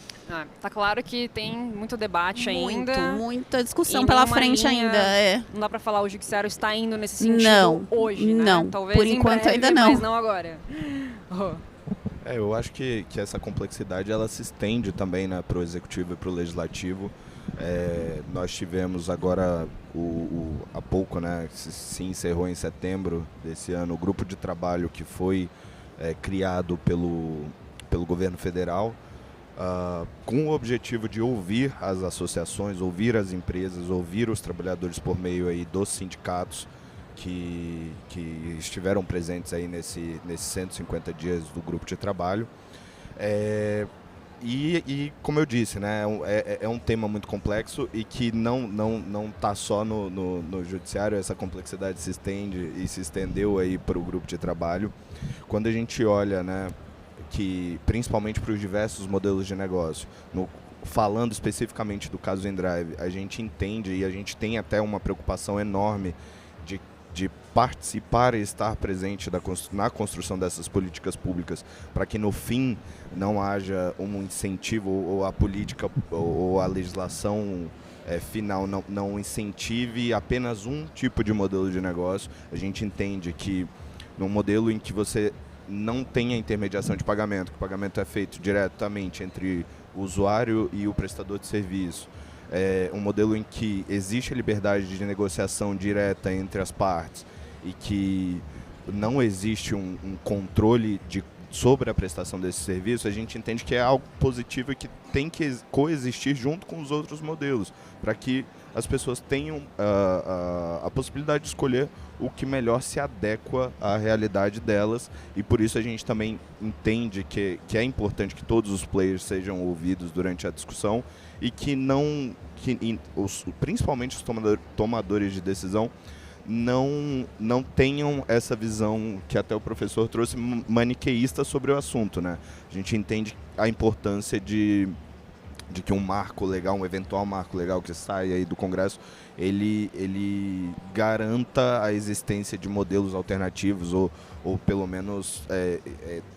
Tá claro que tem muito debate ainda. Muita discussão pela frente ainda. Não dá para falar o judiciário está indo nesse sentido hoje, né? Não, talvez por enquanto breve, ainda não. Mas não agora. Eu acho que essa complexidade ela se estende também, né, para o Executivo e para o Legislativo. Nós tivemos agora, há pouco, né, se encerrou em setembro desse ano, o grupo de trabalho que foi criado pelo governo federal, com o objetivo de ouvir as associações, ouvir as empresas, ouvir os trabalhadores por meio aí dos sindicatos que estiveram presentes aí nesses 150 dias do grupo de trabalho. E como eu disse, né, é um tema muito complexo e que não está só no judiciário. Essa complexidade se estende e se estendeu aí para o grupo de trabalho. Quando a gente olha, né, que principalmente para os diversos modelos de negócio, falando especificamente do caso Endrive, a gente entende e a gente tem até uma preocupação enorme de participar e estar presente na construção dessas políticas públicas, para que no fim não haja um incentivo ou a política ou a legislação final não incentive apenas um tipo de modelo de negócio. A gente entende que num modelo em que você não tem a intermediação de pagamento, que o pagamento é feito diretamente entre o usuário e o prestador de serviço, um modelo em que existe a liberdade de negociação direta entre as partes e que não existe um controle sobre a prestação desse serviço, a gente entende que é algo positivo e que tem que coexistir junto com os outros modelos, para que as pessoas tenham a possibilidade de escolher o que melhor se adequa à realidade delas, e por isso a gente também entende que é importante que todos os players sejam ouvidos durante a discussão e que principalmente os tomadores de decisão não tenham essa visão que até o professor trouxe maniqueísta sobre o assunto, né? A gente entende a importância de que um marco legal, um eventual marco legal que saia aí do Congresso, ele garanta a existência de modelos alternativos ou pelo menos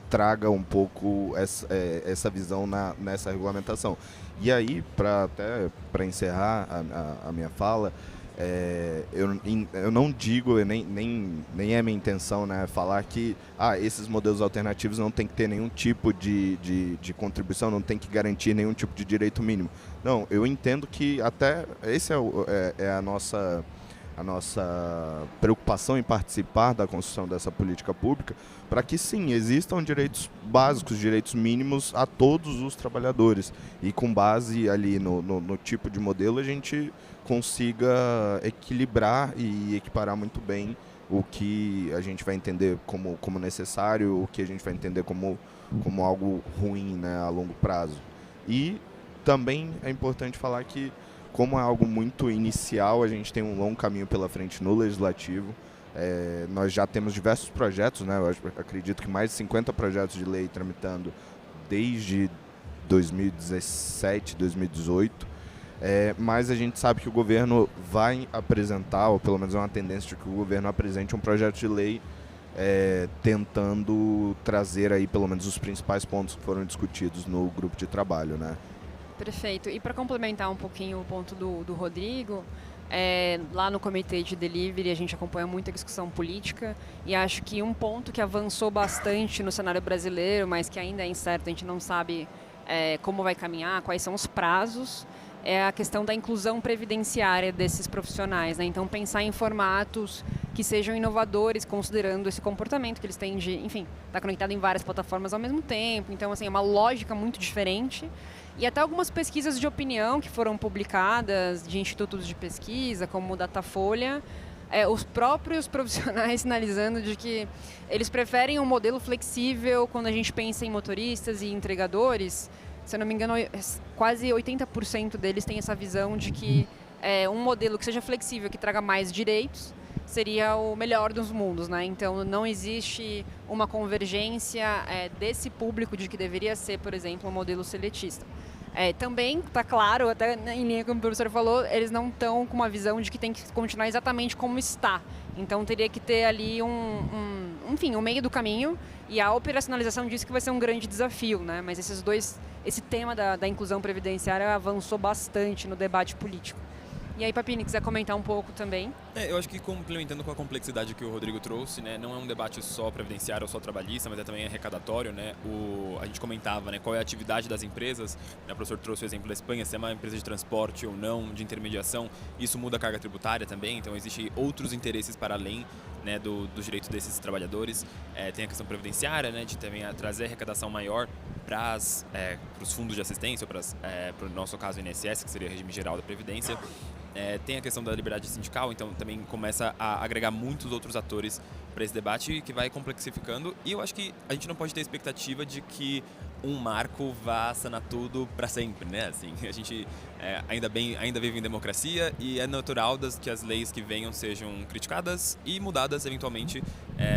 traga um pouco essa visão nessa regulamentação. E aí, para encerrar a minha fala, eu não digo, nem é minha intenção, né, falar que esses modelos alternativos não tem que ter nenhum tipo de contribuição, não tem que garantir nenhum tipo de direito mínimo. Não, eu entendo que até esse é a nossa preocupação em participar da construção dessa política pública, para que sim, existam direitos básicos, direitos mínimos a todos os trabalhadores, e com base ali no tipo de modelo a gente consiga equilibrar e equiparar muito bem o que a gente vai entender como necessário, o que a gente vai entender como algo ruim, né, a longo prazo. E também é importante falar que, como é algo muito inicial, a gente tem um longo caminho pela frente no Legislativo. Nós já temos diversos projetos, né? Eu acredito que mais de 50 projetos de lei tramitando desde 2017, 2018. Mas a gente sabe que o governo vai apresentar, ou pelo menos é uma tendência de que o governo apresente um projeto de lei tentando trazer aí pelo menos os principais pontos que foram discutidos no grupo de trabalho, né? Perfeito. E para complementar um pouquinho o ponto do Rodrigo, lá no comitê de delivery a gente acompanha muita discussão política, e acho que um ponto que avançou bastante no cenário brasileiro, mas que ainda é incerto, a gente não sabe como vai caminhar, quais são os prazos, é a questão da inclusão previdenciária desses profissionais, né? Então, pensar em formatos que sejam inovadores, considerando esse comportamento que eles têm de, enfim, estar conectado em várias plataformas ao mesmo tempo. Então, assim, é uma lógica muito diferente. E até algumas pesquisas de opinião que foram publicadas de institutos de pesquisa, como o Datafolha, os próprios profissionais sinalizando de que eles preferem um modelo flexível quando a gente pensa em motoristas e entregadores. Se eu não me engano, quase 80% deles têm essa visão de que um modelo que seja flexível, que traga mais direitos, seria o melhor dos mundos, né? Então não existe uma convergência desse público de que deveria ser, por exemplo, um modelo seletista. Também está claro, até em linha como o professor falou, eles não estão com uma visão de que tem que continuar exatamente como está. Então teria que ter ali enfim, um meio do caminho, e a operacionalização disso que vai ser um grande desafio, né? Mas esse tema da inclusão previdenciária avançou bastante no debate político. E aí, Papini, quiser comentar um pouco também? Eu acho que complementando com a complexidade que o Rodrigo trouxe, né, não é um debate só previdenciário ou só trabalhista, mas é também arrecadatório, né? A gente comentava, né, qual é a atividade das empresas, né, o professor trouxe o exemplo da Espanha, se é uma empresa de transporte ou não, de intermediação, isso muda a carga tributária também, então existem outros interesses para além, né, dos direitos desses trabalhadores. Tem a questão previdenciária, né, de também trazer arrecadação maior para os fundos de assistência, para o nosso caso o INSS, que seria o regime geral da Previdência. Tem a questão da liberdade sindical, então também começa a agregar muitos outros atores para esse debate que vai complexificando, e eu acho que a gente não pode ter expectativa de que um marco vá sanar tudo para sempre, né? Assim, a gente ainda vive em democracia e é natural que as leis que venham sejam criticadas e mudadas eventualmente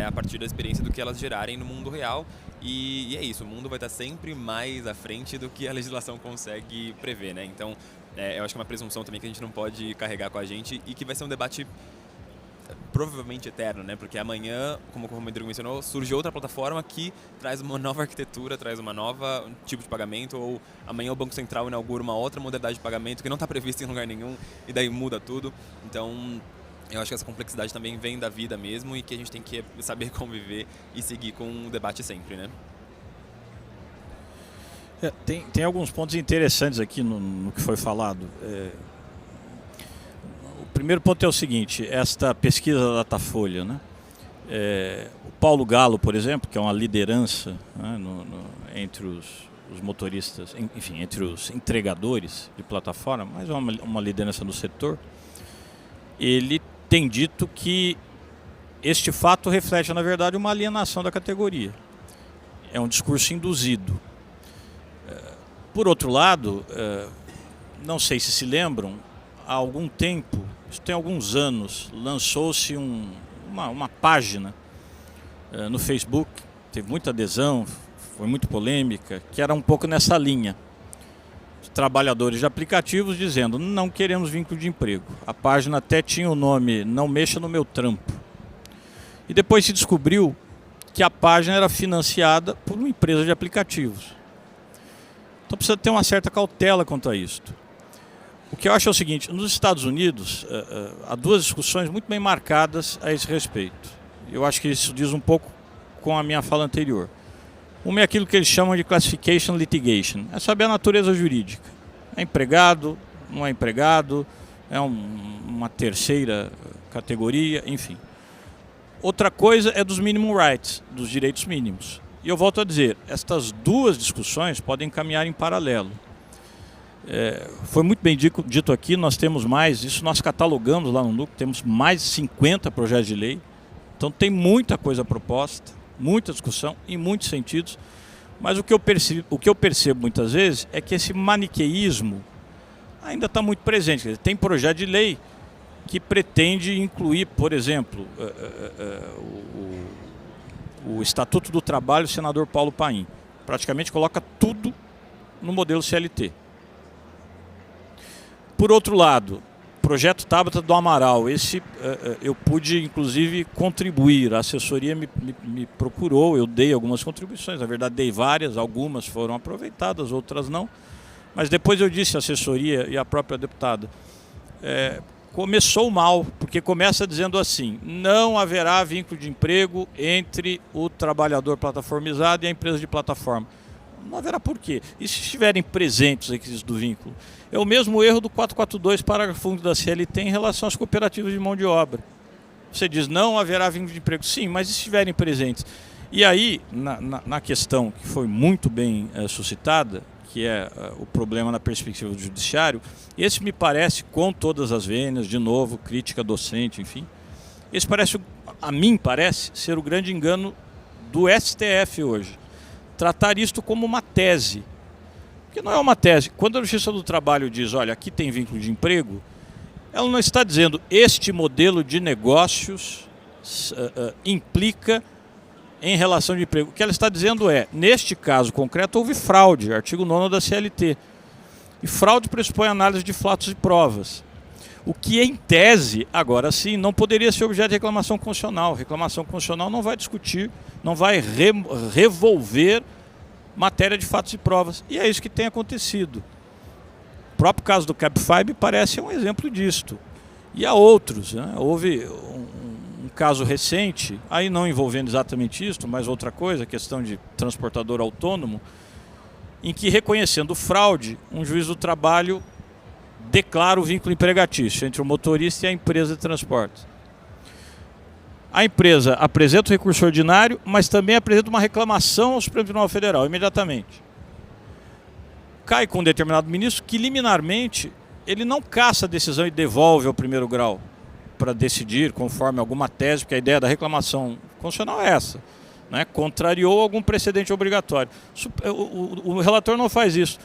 a partir da experiência do que elas gerarem no mundo real, e é isso, o mundo vai estar sempre mais à frente do que a legislação consegue prever, né? Então eu acho que é uma presunção também que a gente não pode carregar com a gente e que vai ser um debate provavelmente eterno, né? Porque amanhã, como o Rodrigo mencionou, surge outra plataforma que traz uma nova arquitetura, traz uma nova tipo de pagamento, ou amanhã o Banco Central inaugura uma outra modalidade de pagamento que não está prevista em lugar nenhum e daí muda tudo. Então, eu acho que essa complexidade também vem da vida mesmo e que a gente tem que saber conviver e seguir com o debate sempre, né? Tem alguns pontos interessantes aqui no que foi falado. O primeiro ponto é o seguinte, esta pesquisa da Datafolha, né? O Paulo Galo, por exemplo, que é uma liderança, né, entre os motoristas, enfim, entre os entregadores de plataforma, mas uma liderança no setor, ele tem dito que este fato reflete, na verdade, uma alienação da categoria. É um discurso induzido. Por outro lado, não sei se lembram, há algum tempo, isso tem alguns anos, lançou-se uma página no Facebook, teve muita adesão, foi muito polêmica, que era um pouco nessa linha. Os trabalhadores de aplicativos dizendo, não queremos vínculo de emprego. A página até tinha o nome, não mexa no meu trampo. E depois se descobriu que a página era financiada por uma empresa de aplicativos. Então precisa ter uma certa cautela quanto a isto. O que eu acho é o seguinte, nos Estados Unidos há duas discussões muito bem marcadas a esse respeito. Eu acho que isso diz um pouco com a minha fala anterior. Uma é aquilo que eles chamam de classification litigation, é saber a natureza jurídica. É empregado, não é empregado, é uma terceira categoria, enfim. Outra coisa é dos minimum rights, dos direitos mínimos. E eu volto a dizer, estas duas discussões podem caminhar em paralelo. Foi muito bem dito aqui, nós temos mais, isso nós catalogamos lá no núcleo, temos mais de 50 projetos de lei, então tem muita coisa proposta, muita discussão, em muitos sentidos, mas o que eu percebo muitas vezes é que esse maniqueísmo ainda está muito presente. Quer dizer, tem projeto de lei que pretende incluir, por exemplo, o Estatuto do Trabalho, o senador Paulo Paim. Praticamente coloca tudo no modelo CLT. Por outro lado, projeto Tabata do Amaral, esse eu pude inclusive contribuir, a assessoria me procurou, eu dei algumas contribuições, na verdade dei várias, algumas foram aproveitadas, outras não, mas depois eu disse à assessoria e à própria deputada, começou mal, porque começa dizendo assim, não haverá vínculo de emprego entre o trabalhador plataformizado e a empresa de plataforma. Não haverá por quê. E se estiverem presentes os requisitos do vínculo? É o mesmo erro do 442, parágrafo 1 da CLT em relação às cooperativas de mão de obra. Você diz, não haverá vínculo de emprego. Sim, mas se estiverem presentes? E aí, na questão que foi muito bem suscitada, que é o problema na perspectiva do judiciário, esse me parece, com todas as vênias, de novo, crítica docente, enfim, esse parece, a mim parece, ser o grande engano do STF hoje. Tratar isto como uma tese, porque não é uma tese. Quando a Justiça do Trabalho diz, olha, aqui tem vínculo de emprego, ela não está dizendo este modelo de negócios implica em relação de emprego. O que ela está dizendo é, neste caso concreto, houve fraude, artigo 9º da CLT. E fraude pressupõe análise de fatos e provas. O que, em tese, agora sim, não poderia ser objeto de reclamação constitucional. Reclamação constitucional não vai discutir, não vai revolver matéria de fatos e provas. E é isso que tem acontecido. O próprio caso do Cabify me parece um exemplo disto. E há outros, né? Houve um caso recente, aí não envolvendo exatamente isto, mas outra coisa, a questão de transportador autônomo, em que, reconhecendo fraude, um juiz do trabalho declara o vínculo empregatício entre o motorista e a empresa de transporte. A empresa apresenta o recurso ordinário, mas também apresenta uma reclamação ao Supremo Tribunal Federal, imediatamente. Cai com um determinado ministro que, liminarmente, ele não caça a decisão e devolve ao primeiro grau para decidir conforme alguma tese, porque a ideia da reclamação constitucional é essa, né? Contrariou algum precedente obrigatório. O relator não faz isso.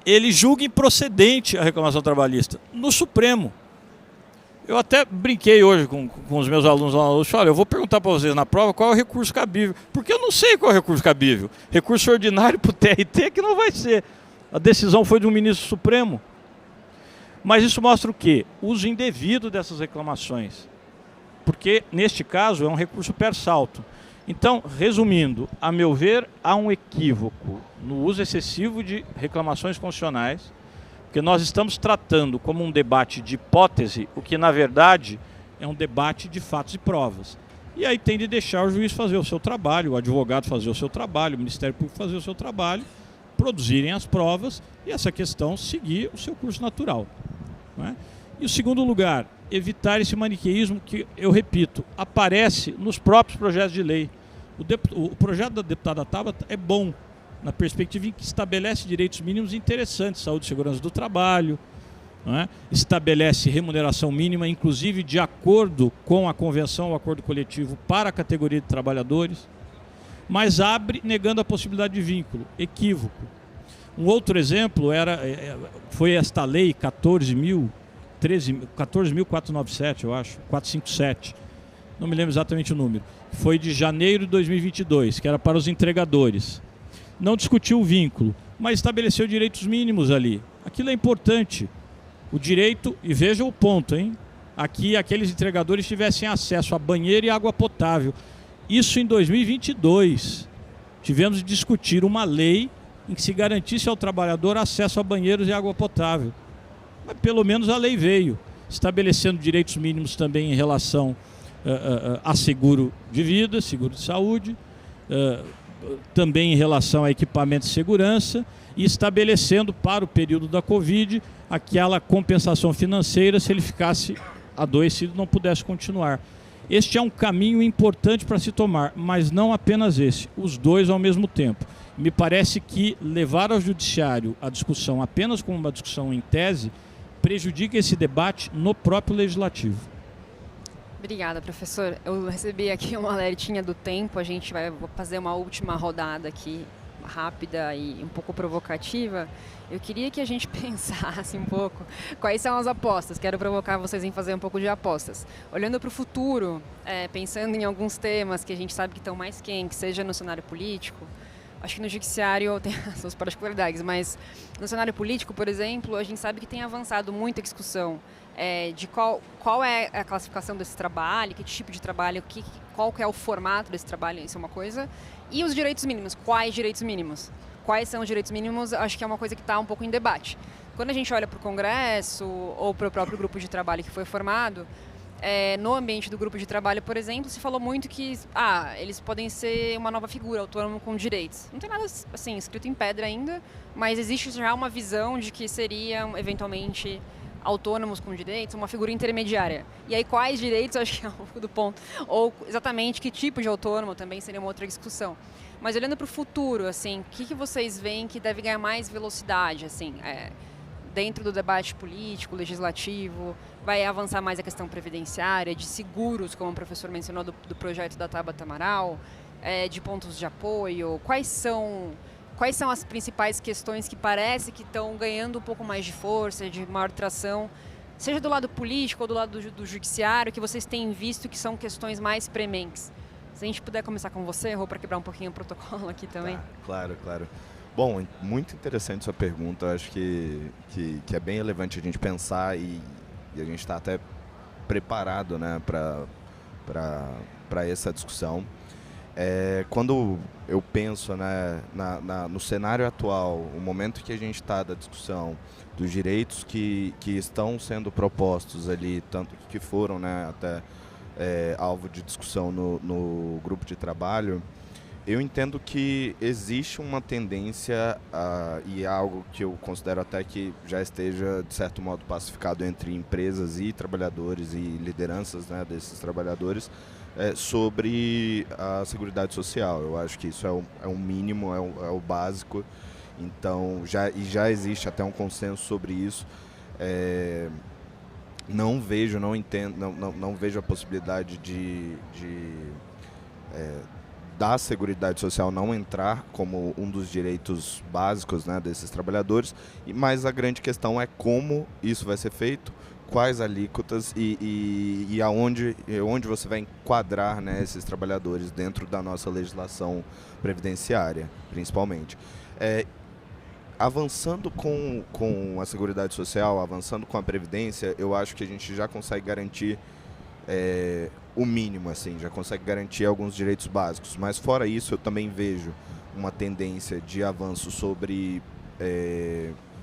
Ele julga improcedente a reclamação trabalhista no Supremo. Eu até brinquei hoje com os meus alunos lá na USP, olha, eu vou perguntar para vocês na prova qual é o recurso cabível, porque eu não sei qual é o recurso cabível. Recurso ordinário para o TRT que não vai ser. A decisão foi de um ministro supremo. Mas isso mostra o quê? O uso indevido dessas reclamações. Porque, neste caso, é um recurso per salto. Então, resumindo, a meu ver, há um equívoco no uso excessivo de reclamações constitucionais, porque nós estamos tratando como um debate de hipótese, o que, na verdade, é um debate de fatos e provas. E aí tem de deixar o juiz fazer o seu trabalho, o advogado fazer o seu trabalho, o Ministério Público fazer o seu trabalho, produzirem as provas e essa questão seguir o seu curso natural. Não é? E o segundo lugar, evitar esse maniqueísmo que, eu repito, aparece nos próprios projetos de lei. O projeto da deputada Tabata é bom, na perspectiva em que estabelece direitos mínimos interessantes, saúde e segurança do trabalho, não é? Estabelece remuneração mínima, inclusive de acordo com a convenção, o acordo coletivo para a categoria de trabalhadores, mas abre negando a possibilidade de vínculo, equívoco. Um outro exemplo foi esta lei 14.497, eu acho, 457, não me lembro exatamente o número, foi de janeiro de 2022, que era para os entregadores. Não discutiu o vínculo, mas estabeleceu direitos mínimos ali. Aquilo é importante. O direito, e veja o ponto, hein? Aqui aqueles entregadores tivessem acesso a banheiro e água potável. Isso em 2022. Tivemos de discutir uma lei em que se garantisse ao trabalhador acesso a banheiros e água potável. Mas pelo menos a lei veio, estabelecendo direitos mínimos também em relação a seguro de vida, seguro de saúde, também em relação a equipamento de segurança e estabelecendo para o período da Covid aquela compensação financeira se ele ficasse adoecido e não pudesse continuar. Este é um caminho importante para se tomar, mas não apenas esse, os dois ao mesmo tempo. Me parece que levar ao judiciário a discussão apenas como uma discussão em tese prejudica esse debate no próprio legislativo. Obrigada, professor. Eu recebi aqui uma alertinha do tempo, a gente vai fazer uma última rodada aqui, rápida e um pouco provocativa. Eu queria que a gente pensasse um pouco quais são as apostas. Quero provocar vocês em fazer um pouco de apostas. Olhando para o futuro, pensando em alguns temas que a gente sabe que estão mais quentes, seja no cenário político, acho que no judiciário tem as suas particularidades, mas no cenário político, por exemplo, a gente sabe que tem avançado muito a discussão de qual é a classificação desse trabalho, que tipo de trabalho, qual que é o formato desse trabalho, isso é uma coisa. E os direitos mínimos, quais direitos mínimos? Quais são os direitos mínimos? Acho que é uma coisa que está um pouco em debate. Quando a gente olha para o Congresso ou para o próprio grupo de trabalho que foi formado, no ambiente do grupo de trabalho, por exemplo, se falou muito que eles podem ser uma nova figura, autônomo com direitos. Não tem nada assim escrito em pedra ainda, mas existe já uma visão de que seriam eventualmente autônomos com direitos, uma figura intermediária. E aí quais direitos, acho que é um pouco do ponto, ou exatamente que tipo de autônomo também seria uma outra discussão. Mas olhando para o futuro, assim, o que vocês veem que deve ganhar mais velocidade, assim, dentro do debate político, legislativo, vai avançar mais a questão previdenciária, de seguros, como o professor mencionou, do projeto da Tabata Amaral, de pontos de apoio, quais são as principais questões que parece que estão ganhando um pouco mais de força, de maior tração seja do lado político ou do lado do judiciário, que vocês têm visto que são questões mais prementes? Se a gente puder começar com você, Rô, para quebrar um pouquinho o protocolo aqui também. Claro. Bom, muito interessante sua pergunta. Eu acho que é bem relevante a gente pensar e a gente está até preparado, né, para essa discussão. Quando eu penso, né, no cenário atual, o momento que a gente está da discussão dos direitos que estão sendo propostos ali, tanto que foram, né, até alvo de discussão no grupo de trabalho, eu entendo que existe uma tendência, e é algo que eu considero até que já esteja, de certo modo, pacificado entre empresas e trabalhadores e lideranças, né, desses trabalhadores, sobre a Seguridade Social. Eu acho que isso é um mínimo, é o básico. Então, já existe até um consenso sobre isso. Não vejo a possibilidade da Seguridade Social não entrar como um dos direitos básicos, né, desses trabalhadores, mas a grande questão é como isso vai ser feito, quais alíquotas e onde você vai enquadrar, né, esses trabalhadores dentro da nossa legislação previdenciária, principalmente. Avançando com a Seguridade Social, avançando com a Previdência, eu acho que a gente já consegue garantir o mínimo, assim, já consegue garantir alguns direitos básicos. Mas fora isso, eu também vejo uma tendência de avanço sobre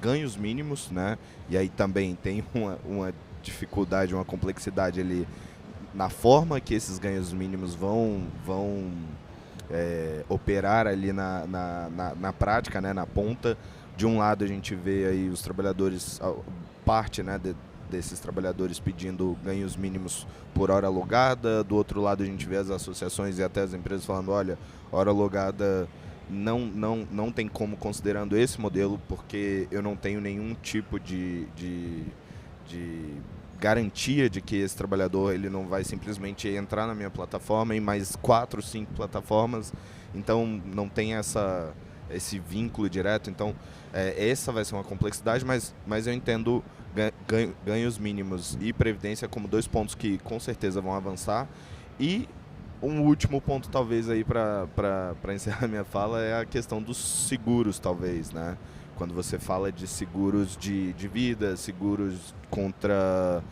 ganhos mínimos, né? E aí também tem uma dificuldade, uma complexidade ali na forma que esses ganhos mínimos vão operar ali na prática, né? Na ponta. De um lado a gente vê aí os trabalhadores, parte, né, desses trabalhadores pedindo ganhos mínimos por hora alugada, do outro lado a gente vê as associações e até as empresas falando, olha, hora alugada não tem como considerando esse modelo, porque eu não tenho nenhum tipo de garantia de que esse trabalhador ele não vai simplesmente entrar na minha plataforma em mais 4, 5 plataformas, então não tem esse vínculo direto. Então essa vai ser uma complexidade, mas eu entendo ganhos mínimos e previdência como dois pontos que com certeza vão avançar. E um último ponto talvez aí para encerrar minha fala é a questão dos seguros, talvez, né? Quando você fala de seguros de vida, seguros contra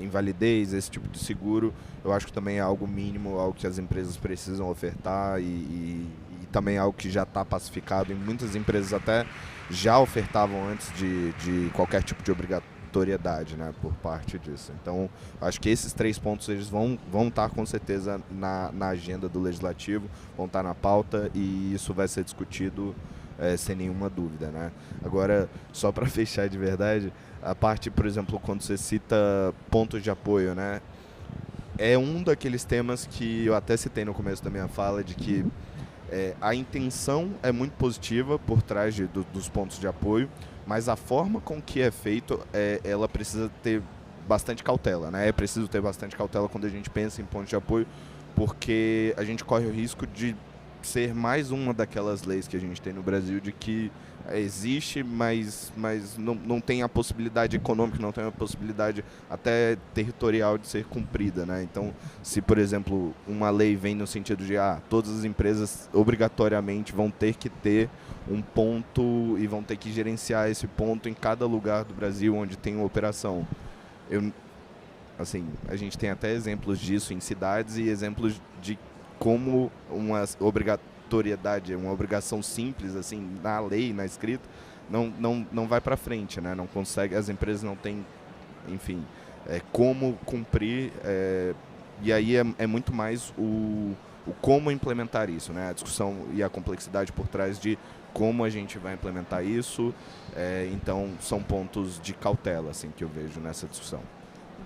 invalidez, esse tipo de seguro, eu acho que também é algo mínimo, algo que as empresas precisam ofertar e também é algo que já está pacificado, e muitas empresas até já ofertavam antes de qualquer tipo de obrigatoriedade, né, por parte disso. Então, acho que esses 3 pontos eles vão estar com certeza na agenda do Legislativo, vão estar na pauta e isso vai ser discutido sem nenhuma dúvida, né. Agora, só para fechar de verdade, a parte, por exemplo, quando você cita pontos de apoio, né, é um daqueles temas que eu até citei no começo da minha fala, de que a intenção é muito positiva por trás dos pontos de apoio, mas a forma com que é feito, ela precisa ter bastante cautela, né? É preciso ter bastante cautela quando a gente pensa em pontos de apoio, porque a gente corre o risco de ser mais uma daquelas leis que a gente tem no Brasil, de que existe, mas não tem a possibilidade econômica, não tem a possibilidade até territorial de ser cumprida, né? Então, se, por exemplo, uma lei vem no sentido de todas as empresas obrigatoriamente vão ter que ter um ponto e vão ter que gerenciar esse ponto em cada lugar do Brasil onde tem uma operação. A gente tem até exemplos disso em cidades e exemplos de como uma obrigatoriedade, uma obrigação simples, assim, na lei, na escrita, não vai para frente, né? Não consegue, as empresas não têm, enfim, como cumprir, e aí é muito mais o como implementar isso, né? A discussão e a complexidade por trás de como a gente vai implementar isso, então são pontos de cautela, assim, que eu vejo nessa discussão.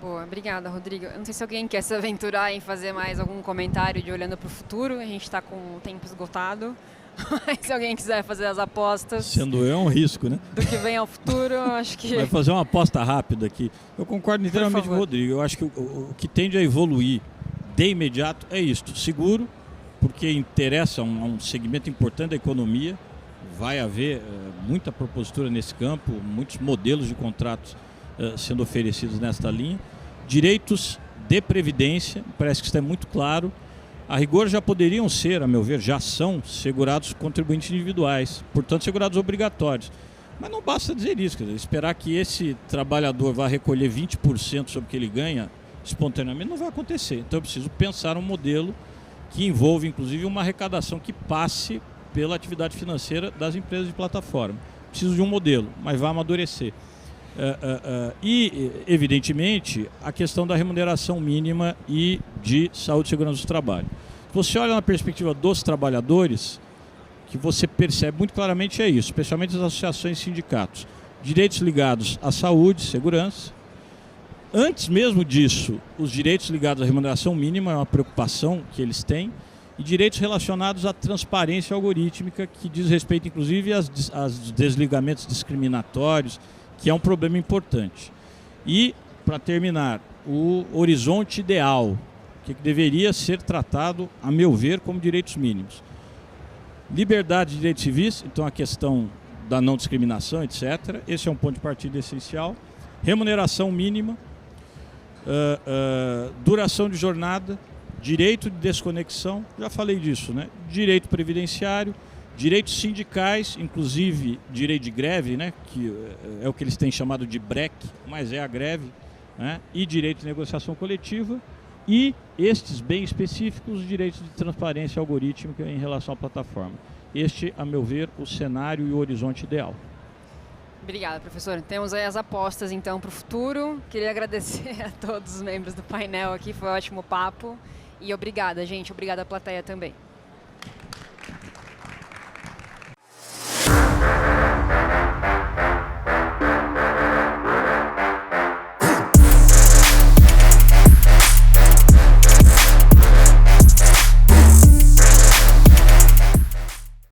Boa, obrigada, Rodrigo. Eu não sei se alguém quer se aventurar em fazer mais algum comentário de olhando para o futuro. A gente está com o tempo esgotado. Mas se alguém quiser fazer as apostas... Sendo eu, é um risco, né? Do que vem ao futuro, acho que... Vai fazer uma aposta rápida aqui. Eu concordo inteiramente com o Rodrigo. Eu acho que o que tende a evoluir de imediato é isto. Seguro, porque interessa a um segmento importante da economia. Vai haver muita propositura nesse campo, muitos modelos de contratos sendo oferecidos nesta linha. Direitos de previdência, parece que está muito claro. A rigor já poderiam ser, a meu ver, já são segurados contribuintes individuais, portanto segurados obrigatórios. Mas não basta dizer isso, quer dizer, esperar que esse trabalhador vá recolher 20% sobre o que ele ganha espontaneamente não vai acontecer. Então eu preciso pensar um modelo que envolva inclusive uma arrecadação que passe pela atividade financeira das empresas de plataforma. Preciso de um modelo, mas vai amadurecer. E, evidentemente, a questão da remuneração mínima e de saúde e segurança do trabalho. Se você olha na perspectiva dos trabalhadores, que você percebe muito claramente é isso, especialmente as associações e sindicatos. Direitos ligados à saúde, segurança. Antes mesmo disso, os direitos ligados à remuneração mínima é uma preocupação que eles têm, e direitos relacionados à transparência algorítmica, que diz respeito, inclusive, aos desligamentos discriminatórios, que é um problema importante. E, para terminar, o horizonte ideal, que deveria ser tratado, a meu ver, como direitos mínimos. Liberdade de direitos civis, então a questão da não discriminação, etc. Esse é um ponto de partida essencial. Remuneração mínima, duração de jornada, direito de desconexão, já falei disso, né? Direito previdenciário, direitos sindicais, inclusive direito de greve, né? Que é o que eles têm chamado de BREC, mas é a greve, né? E direito de negociação coletiva, e estes bem específicos, os direitos de transparência algorítmica em relação à plataforma. Este, a meu ver, o cenário e o horizonte ideal. Obrigada, professor. Temos aí as apostas, então, para o futuro. Queria agradecer a todos os membros do painel aqui, foi um ótimo papo. E obrigada, gente. Obrigada à plateia também.